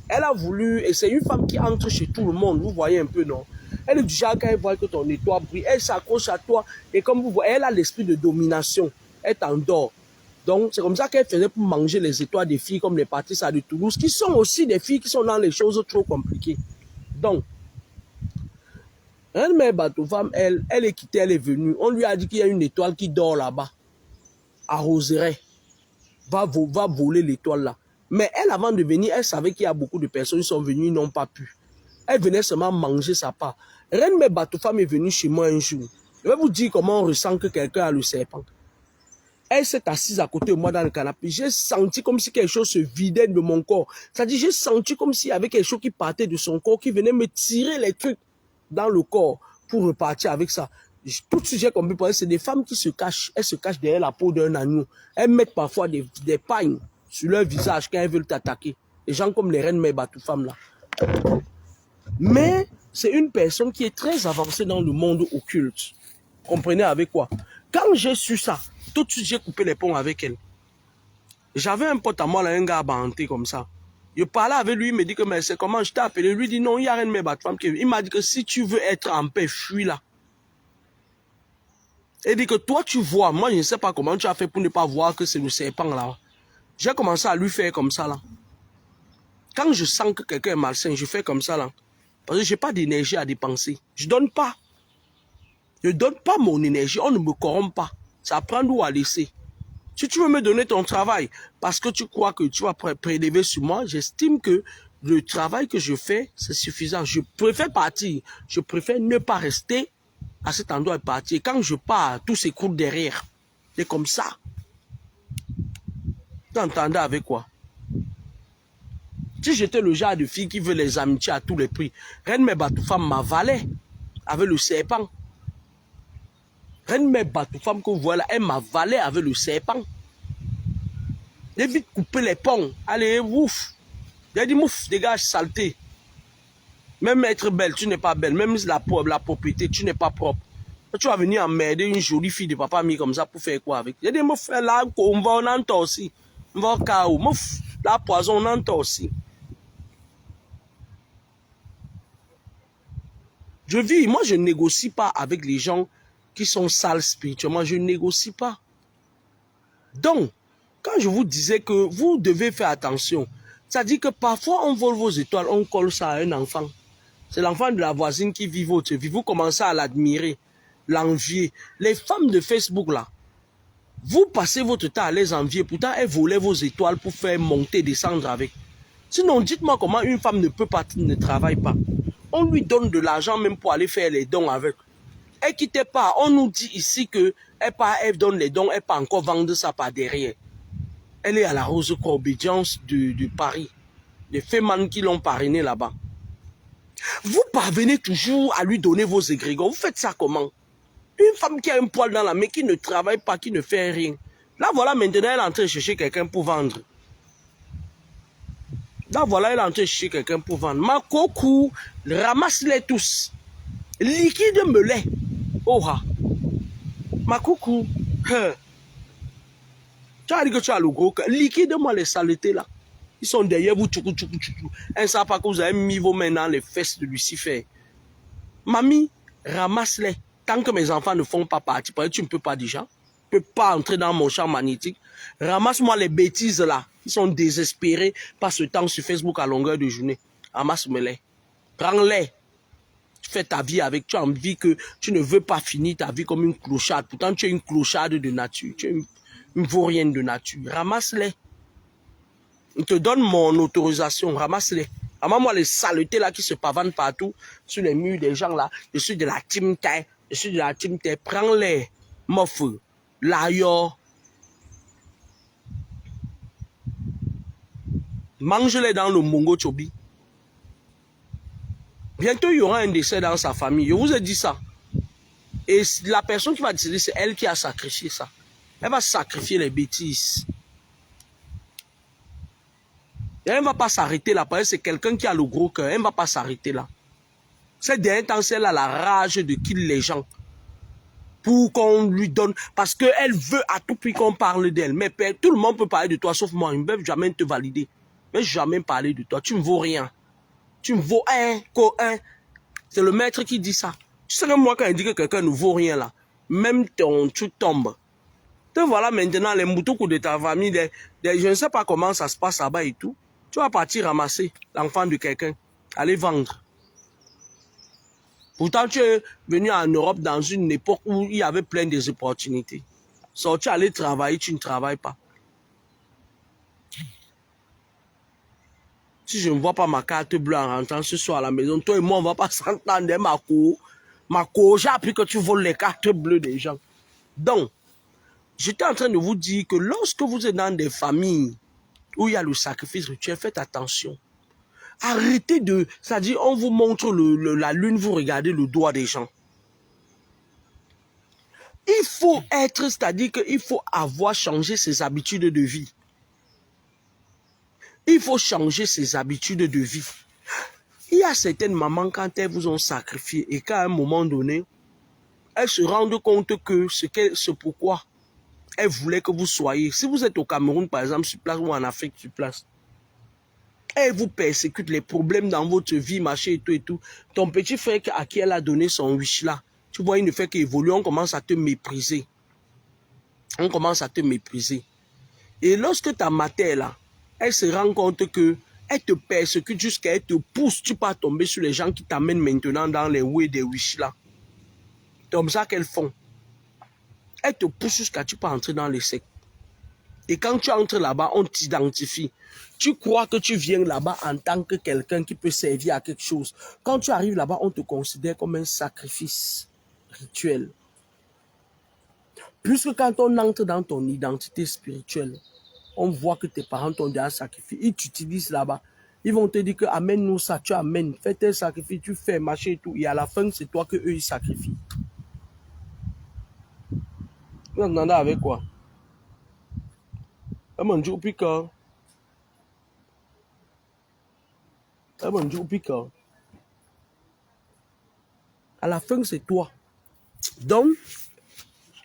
Elle a voulu, et c'est une femme qui entre chez tout le monde, vous voyez un peu, non? Elle est du genre, quand elle voit que ton étoile brille, elle s'accroche à toi, et comme vous voyez, elle a l'esprit de domination. Elle t'endort. Donc, c'est comme ça qu'elle faisait pour manger les étoiles des filles comme les Patricia de Toulouse, qui sont aussi des filles qui sont dans les choses trop compliquées. Donc, Reine Mère Batoufam, elle est quittée, elle est venue. On lui a dit qu'il y a une étoile qui dort là-bas, à Roseraie. Va voler l'étoile là. Mais elle, avant de venir, elle savait qu'il y a beaucoup de personnes qui sont venues, ils n'ont pas pu. Elle venait seulement manger sa part. Reine Mère Batoufam est venue chez moi un jour. Je vais vous dire comment on ressent que quelqu'un a le serpent. Elle s'est assise à côté de moi dans le canapé. J'ai senti comme si quelque chose se vidait de mon corps. C'est-à-dire, j'ai senti comme s'il y avait quelque chose qui partait de son corps, qui venait me tirer les trucs dans le corps pour repartir avec ça. Tout de suite, j'ai compris, c'est des femmes qui se cachent. Elles se cachent derrière la peau d'un agneau. Elles mettent parfois des pagnes sur leur visage quand elles veulent t'attaquer. Des gens comme les Reines Mère Batoufam là. Mais c'est une personne qui est très avancée dans le monde occulte. Comprenez avec quoi? Quand j'ai su ça, tout de suite, j'ai coupé les ponts avec elle. J'avais un pote à moi, là, un gars banté comme ça. Je parlais avec lui, il me dit que mais c'est comment je t'ai appelé. Lui dit non, il n'y a rien de mes Batoufam. Il m'a dit que si tu veux être en paix, fuis là. Il dit que toi tu vois, moi je ne sais pas comment tu as fait pour ne pas voir que c'est le serpent là. J'ai commencé à lui faire comme ça là. Quand je sens que quelqu'un est malsain, je fais comme ça là. Parce que je n'ai pas d'énergie à dépenser. Je ne donne pas. Je ne donne pas mon énergie, on ne me corrompt pas. Ça prend d'où à laisser. Si tu veux me donner ton travail, parce que tu crois que tu vas prélever sur moi, j'estime que le travail que je fais, c'est suffisant. Je préfère partir. Je préfère ne pas rester à cet endroit et partir. Quand je pars, tout s'écroule derrière. C'est comme ça. Tu entendais avec quoi? Si j'étais le genre de fille qui veut les amitiés à tous les prix, Reine Mère Batoufam m'avalait avec le serpent. Reine Mère Batoufam que vous voyez là, elle m'avalait avec le serpent. J'ai vite coupé les ponts. Allez, ouf. J'ai dit, mouf, dégage, saleté. Même être belle, tu n'es pas belle. Même la propriété, tu n'es pas propre. Tu vas venir emmerder une jolie fille de papa mis comme ça pour faire quoi avec? J'ai dit, mouf, là, on va en entendre aussi. On va au chaos. Mouf, la poison, on entend aussi. Je vis, moi je ne négocie pas avec les gens qui sont sales spirituellement. Je ne négocie pas. Donc, quand je vous disais que vous devez faire attention, ça dit que parfois on vole vos étoiles, on colle ça à un enfant. C'est l'enfant de la voisine qui vit votre vie. Vous commencez à l'admirer, l'envier. Les femmes de Facebook là, vous passez votre temps à les envier. Pourtant, elles volaient vos étoiles pour faire monter, descendre avec. Sinon, dites-moi comment une femme ne travaille pas. On lui donne de l'argent même pour aller faire les dons avec. Elle ne quitte pas. On nous dit ici que elle donne les dons, elle peut encore vendre ça par derrière. Elle est à la Rose Corbédience de Paris. Les fémans qui l'ont parrainée là-bas. Vous parvenez toujours à lui donner vos égrégores. Vous faites ça comment? Une femme qui a un poil dans la main, qui ne travaille pas, qui ne fait rien. Là, voilà, maintenant, elle est en train de chercher quelqu'un pour vendre. Là, voilà, elle est en train de chercher quelqu'un pour vendre. Ma coco, ramasse-les tous. Liquide-me-les. Oh, ha. Ma coucou. Tu as dit que tu as le gros cœur. Liquide-moi les saletés là. Ils sont derrière vous. Tchoukou, tchoukou, tchoukou. Un savent pas que vous avez mis vos mains dans les fesses de Lucifer. Mamie, ramasse-les. Tant que mes enfants ne font pas partie, parce que tu ne peux pas déjà. Tu ne peux pas entrer dans mon champ magnétique. Ramasse-moi les bêtises là. Ils sont désespérés. Passe ce temps sur Facebook à longueur de journée. Ramasse-moi-les. Prends-les. Tu fais ta vie avec. Tu as envie que tu ne veux pas finir ta vie comme une clocharde. Pourtant, tu es une clocharde de nature. Tu es une vaurienne de nature. Ramasse-les. Je te donne mon autorisation. Ramasse-les. Ramasse-moi les saletés là qui se pavanent partout sur les murs des gens là. Je suis de la team Tay. Je suis de la team Tay. Prends-les. Mof. L'ailleurs. Mange-les dans le Mongo Chobi. Bientôt, il y aura un décès dans sa famille. Je vous ai dit ça. Et la personne qui va décéder, c'est elle qui a sacrifié ça. Elle va sacrifier les bêtises. Elle ne va pas s'arrêter là, parce que c'est quelqu'un qui a le gros cœur. Elle ne va pas s'arrêter là. Ces derniers temps, c'est là la rage de kill les gens. Pour qu'on lui donne... Parce qu'elle veut à tout prix qu'on parle d'elle. Mais tout le monde peut parler de toi, sauf moi. Ils ne peuvent jamais te valider. Mais jamais parler de toi. Tu ne vaux rien. Tu ne vaux un. C'est le maître qui dit ça. Tu sais que moi, quand il dit que quelqu'un ne vaut rien là, même ton truc tombe. Te voilà maintenant les moutons de ta famille. Je ne sais pas comment ça se passe là-bas et tout. Tu vas partir ramasser l'enfant de quelqu'un. Aller vendre. Pourtant, tu es venu en Europe dans une époque où il y avait plein d'opportunités. Sortir, aller travailler, tu ne travailles pas. Si je ne vois pas ma carte bleue en rentrant ce soir à la maison, toi et moi, on ne va pas s'entendre, Marco, j'ai appris que tu voles les cartes bleues des gens. Donc, j'étais en train de vous dire que lorsque vous êtes dans des familles où il y a le sacrifice rituel, faites attention. Arrêtez de... C'est-à-dire, on vous montre la lune, vous regardez le doigt des gens. Il faut être, c'est-à-dire qu'il faut avoir changé ses habitudes de vie. Il faut changer ses habitudes de vie. Il y a certaines mamans, quand elles vous ont sacrifié et qu'à un moment donné, elles se rendent compte que c'est pourquoi elles voulaient que vous soyez. Si vous êtes au Cameroun, par exemple, sur place, ou en Afrique, sur place, elles vous persécutent, les problèmes dans votre vie, machin et tout. Ton petit frère à qui elle a donné son wish là, tu vois, il ne fait qu'évoluer, on commence à te mépriser. On commence à te mépriser. Et lorsque ta mère là, elle se rend compte que elle te persécute jusqu'à elle te pousse, tu peux tomber sur les gens qui t'amènent maintenant dans les way des wish là. C'est comme ça qu'elles font. Elles te poussent jusqu'à tu peux entrer dans les sectes. Et quand tu entres là-bas, on t'identifie. Tu crois que tu viens là-bas en tant que quelqu'un qui peut servir à quelque chose. Quand tu arrives là-bas, on te considère comme un sacrifice rituel. Puisque quand on entre dans ton identité spirituelle, on voit que tes parents t'ont déjà sacrifié. Ils t'utilisent là-bas. Ils vont te dire que amène-nous ça, tu amènes, fais tes sacrifices, tu fais, machin et tout. Et à la fin, c'est toi que eux ils sacrifient. Vous entendez avec quoi? À la fin, c'est toi. Donc,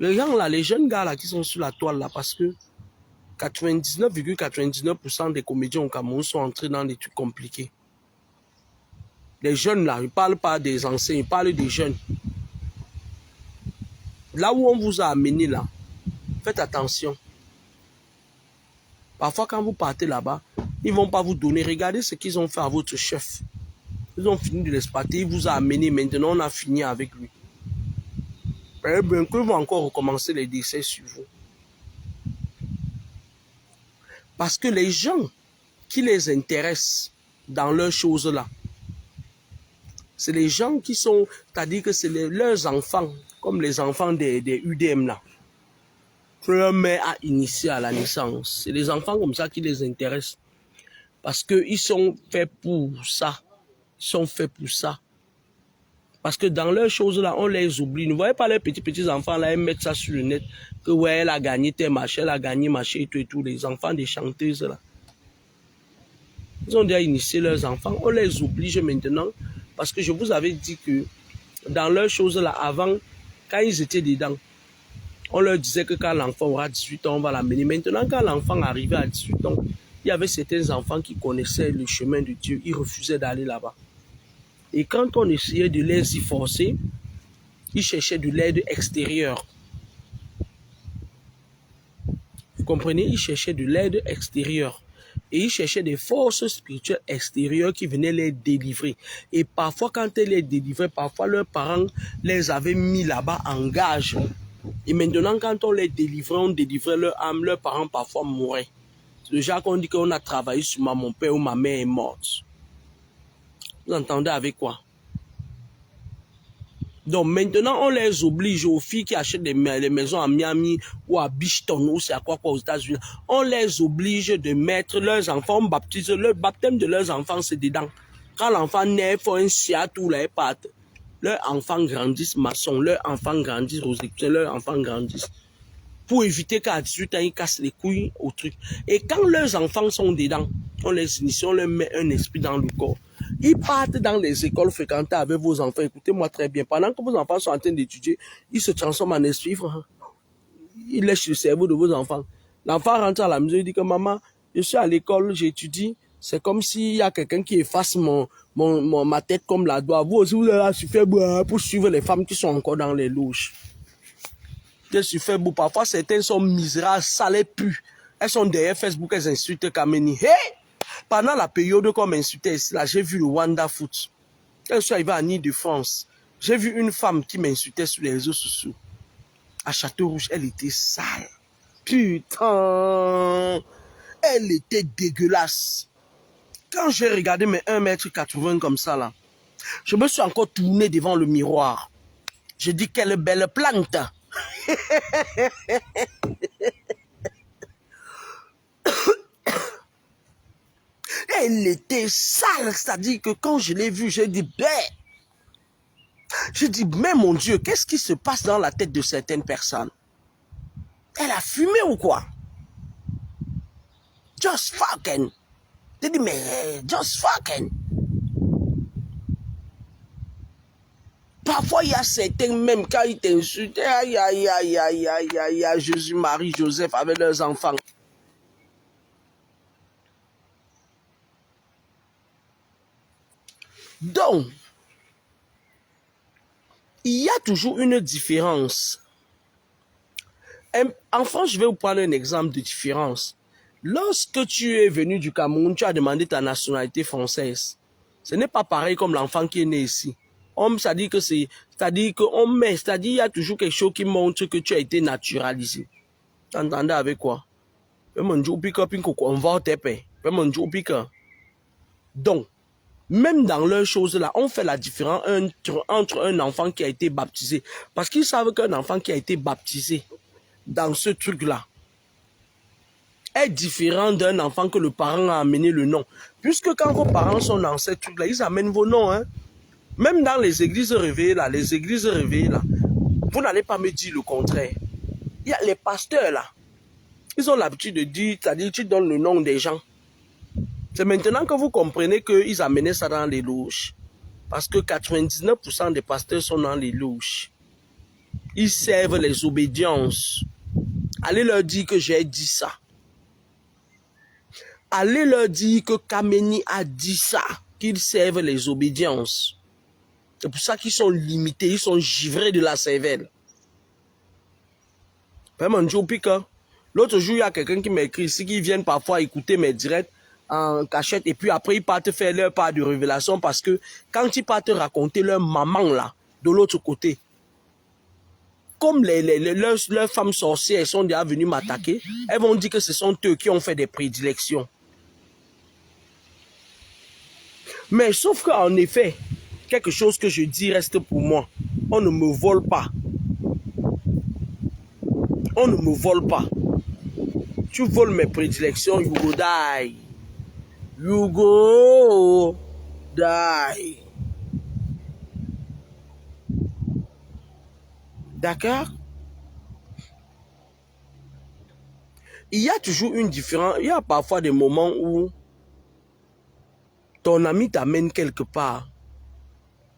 les gens là, les jeunes gars là qui sont sur la toile là, parce que 99,99% des comédiens au Cameroun sont entrés dans des trucs compliqués. Les jeunes là, ils ne parlent pas des anciens, ils parlent des jeunes. Là où on vous a amené là, faites attention. Parfois quand vous partez là-bas, ils ne vont pas vous donner. Regardez ce qu'ils ont fait à votre chef. Ils ont fini de l'exploiter, il vous a amené, maintenant on a fini avec lui. Eh bien, qu'ils vont encore recommencer les décès sur vous. Parce que les gens qui les intéressent dans leurs choses là, c'est les gens qui sont, c'est-à-dire que c'est leurs enfants, comme les enfants des UDM là, que leur mère a initié à la naissance. C'est les enfants comme ça qui les intéressent. Parce qu'ils sont faits pour ça. Ils sont faits pour ça. Parce que dans leurs choses là, on les oublie. Ne voyez pas les petits enfants là, ils mettent ça sur le net. Que ouais, elle a gagné tes machins, elle a gagné machin et tout. Les enfants des chanteuses là. Ils ont déjà initié leurs enfants. On les oblige maintenant. Parce que je vous avais dit que dans leurs choses là, avant, quand ils étaient dedans, on leur disait que quand l'enfant aura 18 ans, on va l'amener. Maintenant, quand l'enfant arrivait à 18 ans, il y avait certains enfants qui connaissaient le chemin de Dieu. Ils refusaient d'aller là-bas. Et quand on essayait de les y forcer, ils cherchaient de l'aide extérieure. Vous comprenez? Ils cherchaient de l'aide extérieure. Et ils cherchaient des forces spirituelles extérieures qui venaient les délivrer. Et parfois, quand elles les délivraient, parfois leurs parents les avaient mis là-bas en gage. Et maintenant, quand on les délivrait, on délivrait leur âme, leurs parents parfois mouraient. C'est déjà qu'on dit qu'on a travaillé sur moi, mon père ou ma mère est morte. Vous entendez avec quoi? Donc maintenant, on les oblige aux filles qui achètent des maisons à Miami ou à Bishton ou c'est à quoi aux États-Unis. On les oblige de mettre leurs enfants baptisés. Le baptême de leurs enfants, c'est dedans. Quand l'enfant naît, il faut un siat ou les pattes. Leurs enfants grandissent maçons, leurs enfants grandissent rosicruciens, leurs enfants grandissent. Pour éviter qu'à 18 ans, ils cassent les couilles au truc. Et quand leurs enfants sont dedans, On les initie, on leur met un esprit dans le corps. Ils partent dans les écoles fréquentées avec vos enfants. Écoutez-moi très bien. Pendant que vos enfants sont en train d'étudier, ils se transforment en esprit. Ils lèchent le cerveau de vos enfants. L'enfant rentre à la maison, il dit que maman, je suis à l'école, j'étudie. C'est comme s'il y a quelqu'un qui efface ma tête comme la doigt. Vous aussi, vous avez suffi pour suivre les femmes qui sont encore dans les loges. Je suis fait beau. Parfois, certaines sont misérables, sales, puent. Elles sont derrière Facebook, elles insultent Kameni. Hey! Pendant la période qu'on m'insultait ici, là, j'ai vu le Wanda Foot. Quand je suis arrivé à Île-de-France, j'ai vu une femme qui m'insultait sur les réseaux sociaux. À Château-Rouge, elle était sale. Putain! Elle était dégueulasse. Quand j'ai regardé mes 1,80 m comme ça, là, je me suis encore tourné devant le miroir. J'ai dit, quelle belle plante! Elle était sale, c'est-à-dire que quand je l'ai vue, j'ai dit, ben! J'ai dit, mais mon Dieu, qu'est-ce qui se passe dans la tête de certaines personnes? Elle a fumé ou quoi? Just fucking. J'ai dit, mais just fucking. Parfois, il y a certains, même quand ils t'insultent, aïe, aïe, aïe, aïe, aïe, aïe, aïe, Jésus, Marie, Joseph avec leurs enfants. Donc, il y a toujours une différence. En France, je vais vous prendre un exemple de différence. Lorsque tu es venu du Cameroun, tu as demandé ta nationalité française. Ce n'est pas pareil comme l'enfant qui est né ici. C'est-à-dire qu'il y a toujours quelque chose qui montre que tu as été naturalisé. Tu entendais avec quoi? Donc, même dans leurs choses-là, on fait la différence entre un enfant qui a été baptisé. Parce qu'ils savent qu'un enfant qui a été baptisé dans ce truc-là est différent d'un enfant que le parent a amené le nom. Puisque quand vos parents sont dans ce truc-là, ils amènent vos noms. Hein? Même dans les églises réveillées, là, vous n'allez pas me dire le contraire. Il y a les pasteurs, là. Ils ont l'habitude de dire, c'est-à-dire tu donnes le nom des gens. C'est maintenant que vous comprenez qu'ils amenaient ça dans les loges. Parce que 99% des pasteurs sont dans les loges. Ils servent les obédiences. Allez leur dire que j'ai dit ça. Allez leur dire que Kameni a dit ça. Qu'ils servent les obédiences. C'est pour ça qu'ils sont limités. Ils sont givrés de la cervelle. L'autre jour, il y a quelqu'un qui m'écrit ici, qui viennent parfois écouter mes directs en cachette, et puis après, ils partent faire leur part de révélation, parce que quand ils partent raconter leur maman, là, de l'autre côté, comme leurs femmes sorcières sont déjà venues m'attaquer, elles vont dire que ce sont eux qui ont fait des prédilections. Mais sauf qu'en effet, quelque chose que je dis reste pour moi. On ne me vole pas. On ne me vole pas. Tu voles mes prédilections, you go die. You go die. D'accord? Il y a toujours une différence. Il y a parfois des moments où ton ami t'amène quelque part.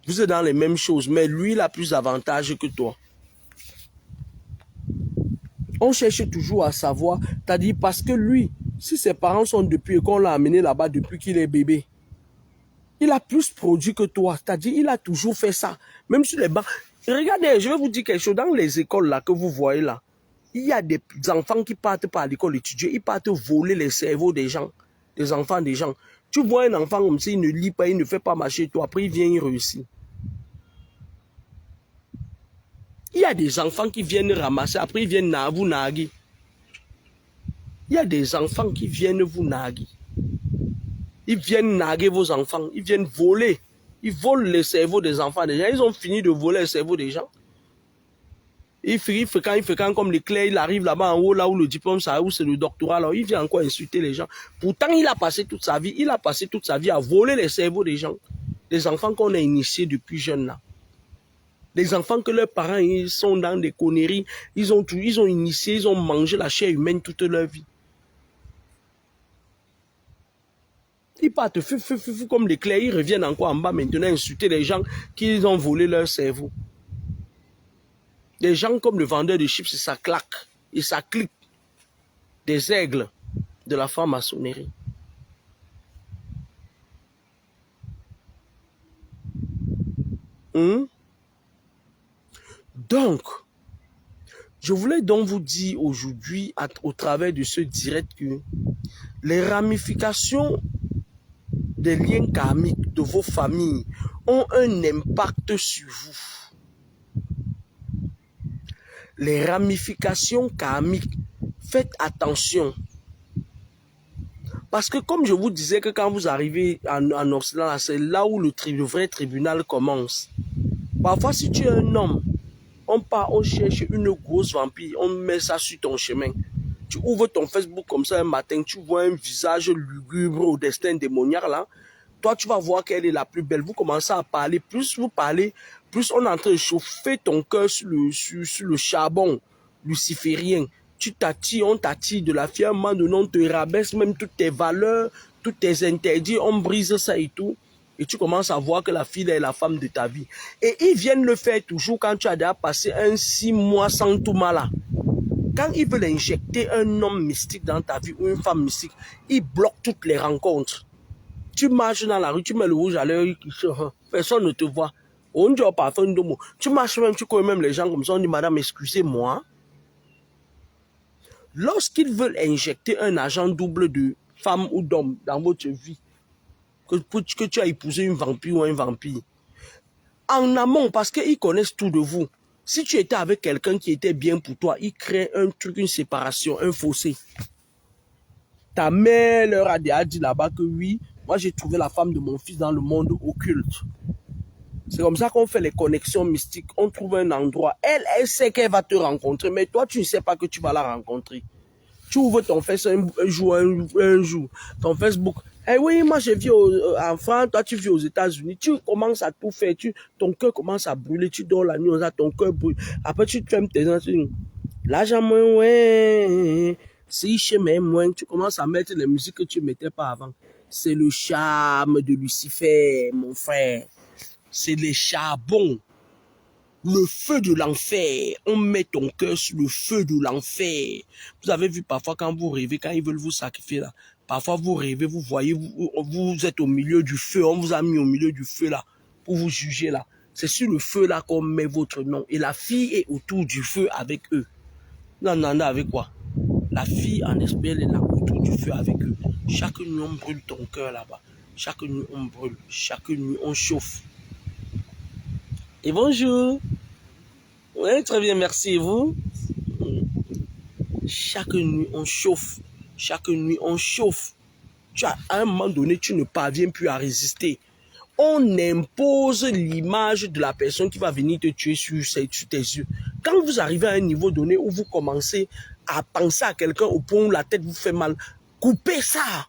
Vous êtes dans les mêmes choses, mais lui, il a plus d'avantages que toi. On cherche toujours à savoir, c'est-à-dire parce que lui, si ses parents sont depuis et qu'on l'a amené là-bas depuis qu'il est bébé, il a plus produit que toi, c'est-à-dire il a toujours fait ça, même sur les bancs. Regardez, je vais vous dire quelque chose, dans les écoles là que vous voyez là, il y a des enfants qui partent pas à l'école étudier, ils partent voler les cerveaux des gens, des enfants des gens. Tu vois un enfant comme ça, il ne lit pas, il ne fait pas marcher, toi, après il vient, il réussit. Il y a des enfants qui viennent ramasser, après ils viennent vous naguer. Il y a des enfants qui viennent vous naguer. Ils viennent naguer vos enfants, ils viennent voler. Ils volent les cerveaux des enfants des gens. Ils ont fini de voler les cerveaux des gens. Il fréquente comme l'éclair, il arrive là-bas en haut, là où le diplôme, ça, où c'est le doctorat, là, il vient encore insulter les gens. Pourtant, il a passé toute sa vie à voler les cerveaux des gens. Les enfants qu'on a initiés depuis jeunes là. Les enfants que leurs parents ils sont dans des conneries, ils ont initié, ils ont mangé la chair humaine toute leur vie. Ils partent comme l'éclair, ils reviennent encore en bas maintenant insulter les gens qui ont volé leur cerveau. Des gens comme le vendeur de chips, ça claque et ça clique. Des aigles de la franc-maçonnerie. Donc, je voulais donc vous dire aujourd'hui, au travers de ce direct, que les ramifications des liens karmiques de vos familles ont un impact sur vous. Les ramifications karmiques, faites attention. Parce que comme je vous disais que quand vous arrivez en Occident, c'est là où le vrai tribunal commence. Parfois, si tu es un homme, on part, on cherche une grosse vampire, on met ça sur ton chemin. Tu ouvres ton Facebook comme ça un matin, tu vois un visage lugubre au destin démoniaque là. Toi, tu vas voir qu'elle est la plus belle. Vous commencez à parler. Plus vous parlez, plus on est en train de chauffer ton cœur sur le charbon luciférien. Tu t'attires, on t'attire de la fière main de nom, on te rabaisse même toutes tes valeurs, tous tes interdits, on brise ça et tout. Et tu commences à voir que la fille est la femme de ta vie. Et ils viennent le faire toujours quand tu as déjà passé 6 mois sans tout mal. Quand ils veulent injecter un homme mystique dans ta vie ou une femme mystique, ils bloquent toutes les rencontres. Tu marches dans la rue, tu mets le rouge à l'œil, personne ne te voit. On dit parfois un mot. Tu marches même, tu connais même les gens comme ça, on dit madame, excusez-moi. Lorsqu'ils veulent injecter un agent double de femme ou d'homme dans votre vie, que tu as épousé une vampire ou un vampire, en amont, parce qu'ils connaissent tout de vous, si tu étais avec quelqu'un qui était bien pour toi, ils créent un truc, une séparation, un fossé. Ta mère leur a déjà dit là-bas que oui, moi j'ai trouvé la femme de mon fils dans le monde occulte. C'est comme ça qu'on fait les connexions mystiques. On trouve un endroit. Elle sait qu'elle va te rencontrer, mais toi tu ne sais pas que tu vas la rencontrer. Tu ouvres ton Facebook un jour, ton Facebook. Eh oui, moi je vis en France, toi tu vis aux États-Unis. Tu commences à tout faire, ton cœur commence à brûler, tu dors la nuit, ton cœur brûle. Après tu te fermes tes yeux. L'argent moins, ouais. Si chemin moins, tu commences à mettre les musiques que tu ne mettais pas avant. C'est le charme de Lucifer, mon frère. C'est les charbons. Le feu de l'enfer. On met ton cœur sur le feu de l'enfer. Vous avez vu parfois quand vous rêvez, quand ils veulent vous sacrifier là. Parfois vous rêvez, vous voyez, vous êtes au milieu du feu. On vous a mis au milieu du feu là pour vous juger là. C'est sur le feu là qu'on met votre nom. Et la fille est autour du feu avec eux. Non, avec quoi? La fille en esprit, elle est là autour du feu avec eux. Chaque nuit, on brûle ton cœur là-bas. Chaque nuit, on brûle. Chaque nuit, on chauffe. Et bonjour. Oui, très bien, merci. Et vous? Chaque nuit, on chauffe. Chaque nuit, on chauffe. À un moment donné, tu ne parviens plus à résister. On impose l'image de la personne qui va venir te tuer sur tes yeux. Quand vous arrivez à un niveau donné où vous commencez à penser à quelqu'un au point où la tête vous fait mal, coupez ça.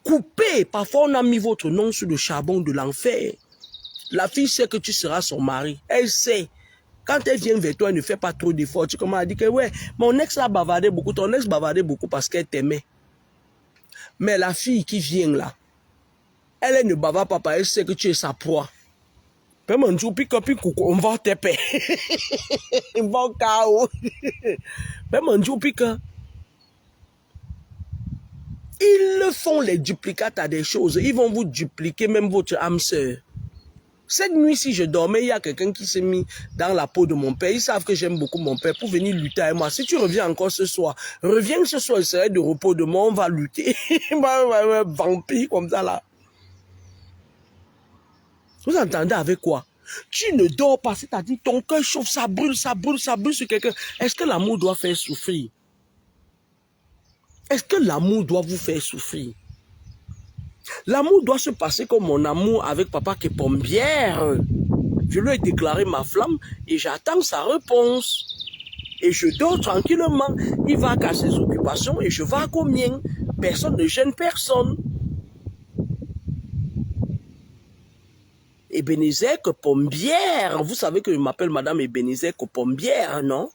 Coupez. Parfois, on a mis votre nom sur le charbon de l'enfer. La fille sait que tu seras son mari. Elle sait. Quand elle vient vers toi, elle ne fait pas trop d'efforts. Tu commences à dire que ouais, mon ex a bavardé beaucoup. Ton ex bavardait beaucoup parce qu'elle t'aimait. Mais la fille qui vient là, elle ne bavarde pas parce qu'elle sait que tu es sa proie. On va te payer. On va au chaos. Ils font les duplicates à des choses. Ils vont vous dupliquer même votre âme sœur. Cette nuit, si je dormais, il y a quelqu'un qui s'est mis dans la peau de mon père. Ils savent que j'aime beaucoup mon père pour venir lutter avec moi. Si tu reviens encore ce soir, reviens ce soir, il serait de repos de moi, on va lutter. Vampire comme ça là. Vous entendez avec quoi? Tu ne dors pas, c'est-à-dire ton cœur chauffe, ça brûle sur quelqu'un. Est-ce que l'amour doit faire souffrir? Est-ce que l'amour doit vous faire souffrir? L'amour doit se passer comme mon amour avec papa qui est pompière. Je lui ai déclaré ma flamme et j'attends sa réponse. Et je dors tranquillement. Il va qu'à ses occupations et je vais à combien? Personne ne gêne personne. Ebenezer Pombière. Vous savez que je m'appelle Madame Ebenezer Pombière, non?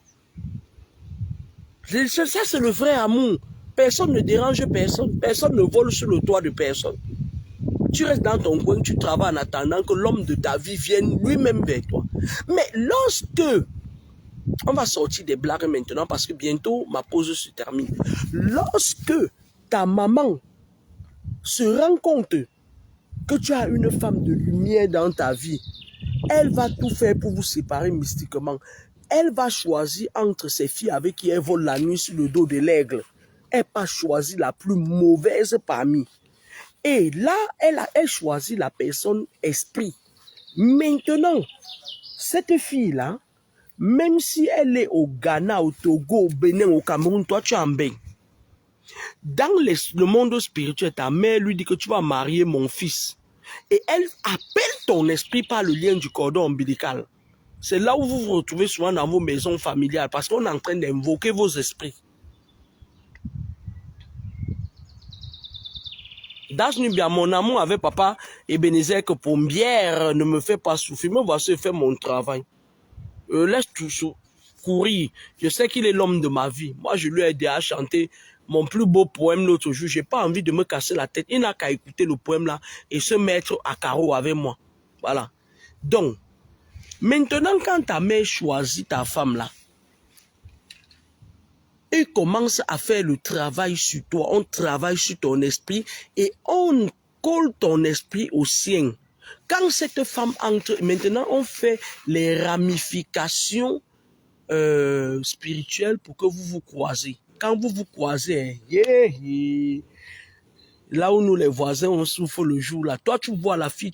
Ça, c'est le vrai amour. Personne ne dérange personne. Personne ne vole sur le toit de personne. Tu restes dans ton coin, tu travailles en attendant que l'homme de ta vie vienne lui-même vers toi. Mais lorsque, on va sortir des blagues maintenant parce que bientôt ma pause se termine. Lorsque ta maman se rend compte que tu as une femme de lumière dans ta vie, elle va tout faire pour vous séparer mystiquement. Elle va choisir entre ses filles avec qui elle vole la nuit sur le dos de l'aigle. Elle va choisir la plus mauvaise parmi. Et là, elle choisit la personne esprit. Maintenant, cette fille-là, même si elle est au Ghana, au Togo, au Bénin, au Cameroun, toi tu es en bain. Dans le monde spirituel, ta mère lui dit que tu vas marier mon fils. Et elle appelle ton esprit par le lien du cordon ombilical. C'est là où vous vous retrouvez souvent dans vos maisons familiales parce qu'on est en train d'invoquer vos esprits. Dasnubia, mon amour avec papa Ebenezer que Pombière ne me fait pas souffrir. Me voici faire mon travail. Laisse tout courir. Je sais qu'il est l'homme de ma vie. Moi, je lui ai aidé à chanter mon plus beau poème l'autre jour. J'ai pas envie de me casser la tête. Il n'a qu'à écouter le poème là et se mettre à carreau avec moi. Voilà. Donc, maintenant, quand ta mère choisit ta femme là, et commence à faire le travail sur toi, on travaille sur ton esprit et on colle ton esprit au sien. Quand cette femme entre, maintenant on fait les ramifications spirituelles pour que vous vous croisez. Quand vous vous croisez, là où nous les voisins on souffre le jour là, toi tu vois la fille,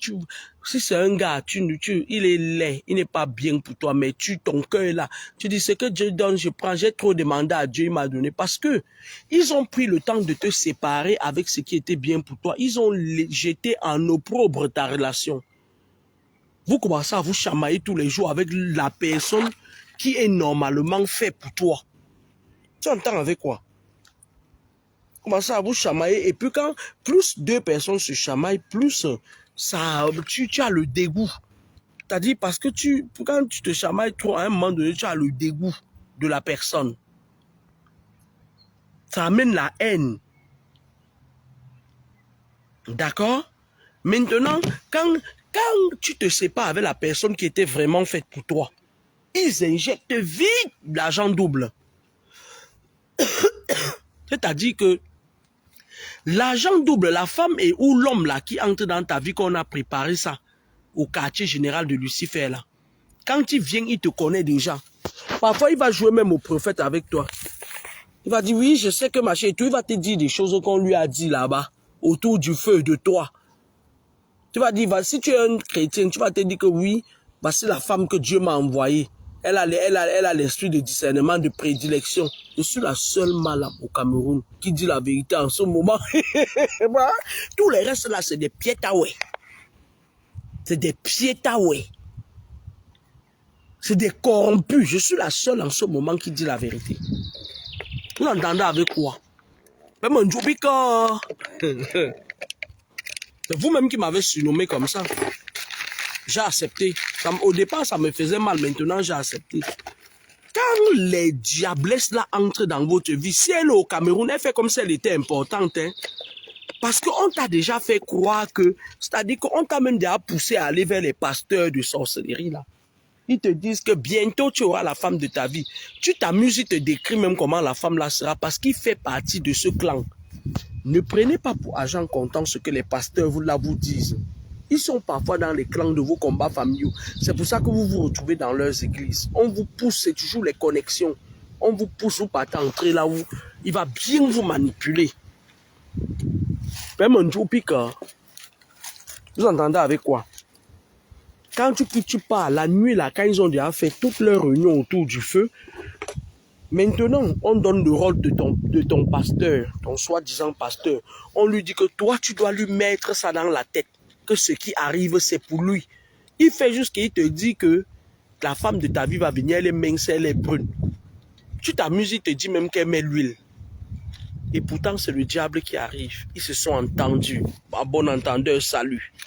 si c'est un gars, il est laid, il n'est pas bien pour toi, mais ton cœur là, tu dis ce que Dieu donne, je prends, j'ai trop demandé à Dieu, il m'a donné, parce que ils ont pris le temps de te séparer avec ce qui était bien pour toi, ils ont jeté en opprobre ta relation. Vous commencez à vous chamailler tous les jours avec la personne qui est normalement faite pour toi. Tu entends avec quoi? Commencez à vous chamailler et puis quand plus deux personnes se chamaillent, plus ça, tu as le dégoût. C'est-à-dire parce que quand tu te chamailles trop, à un moment donné, tu as le dégoût de la personne. Ça amène la haine. D'accord? Maintenant, quand tu te sépares avec la personne qui était vraiment faite pour toi, ils injectent vite l'argent double. C'est-à-dire que l'argent double, la femme et ou l'homme là qui entre dans ta vie, qu'on a préparé ça au quartier général de Lucifer là. Quand il vient, il te connaît déjà. Parfois, il va jouer même au prophète avec toi. Il va dire, oui, je sais que ma chérie, il va te dire des choses qu'on lui a dit là-bas, autour du feu de toi. Tu vas dire, si tu es un chrétien, tu vas te dire que oui, c'est la femme que Dieu m'a envoyée. Elle a l'esprit de discernement, de prédilection. Je suis la seule malade au Cameroun qui dit la vérité en ce moment. Tous les restes là, c'est des piétaouais. C'est des piétaouais. C'est des corrompus. Je suis la seule en ce moment qui dit la vérité. Vous l'entendez avec quoi? C'est vous-même qui m'avez surnommé comme ça. J'ai accepté. Au départ, ça me faisait mal. Maintenant, j'ai accepté. Quand les diablesses là entrent dans votre vie, si elle est au Cameroun, elle fait comme si elle était importante. Hein? Parce qu'on t'a déjà fait croire que, c'est-à-dire qu'on t'a même déjà poussé à aller vers les pasteurs de sorcellerie là. Ils te disent que bientôt tu auras la femme de ta vie. Tu t'amuses, ils te décrivent même comment la femme là sera parce qu'il fait partie de ce clan. Ne prenez pas pour argent comptant ce que les pasteurs vous disent. Ils sont parfois dans les clans de vos combats familiaux. C'est pour ça que vous vous retrouvez dans leurs églises. On vous pousse, c'est toujours les connexions. On vous pousse, vous partez entrer là où il va bien vous manipuler. Même un jour pique, vous entendez avec quoi? Quand tu pars, la nuit là, quand ils ont déjà fait toute leur réunion autour du feu, maintenant, on donne le rôle de ton pasteur, ton soi-disant pasteur. On lui dit que toi, tu dois lui mettre ça dans la tête. Que ce qui arrive, c'est pour lui. Il fait juste qu'il te dit que la femme de ta vie va venir, elle est mince, elle est brune. Tu t'amuses, il te dit même qu'elle met l'huile. Et pourtant, c'est le diable qui arrive. Ils se sont entendus. À bon entendeur, salut.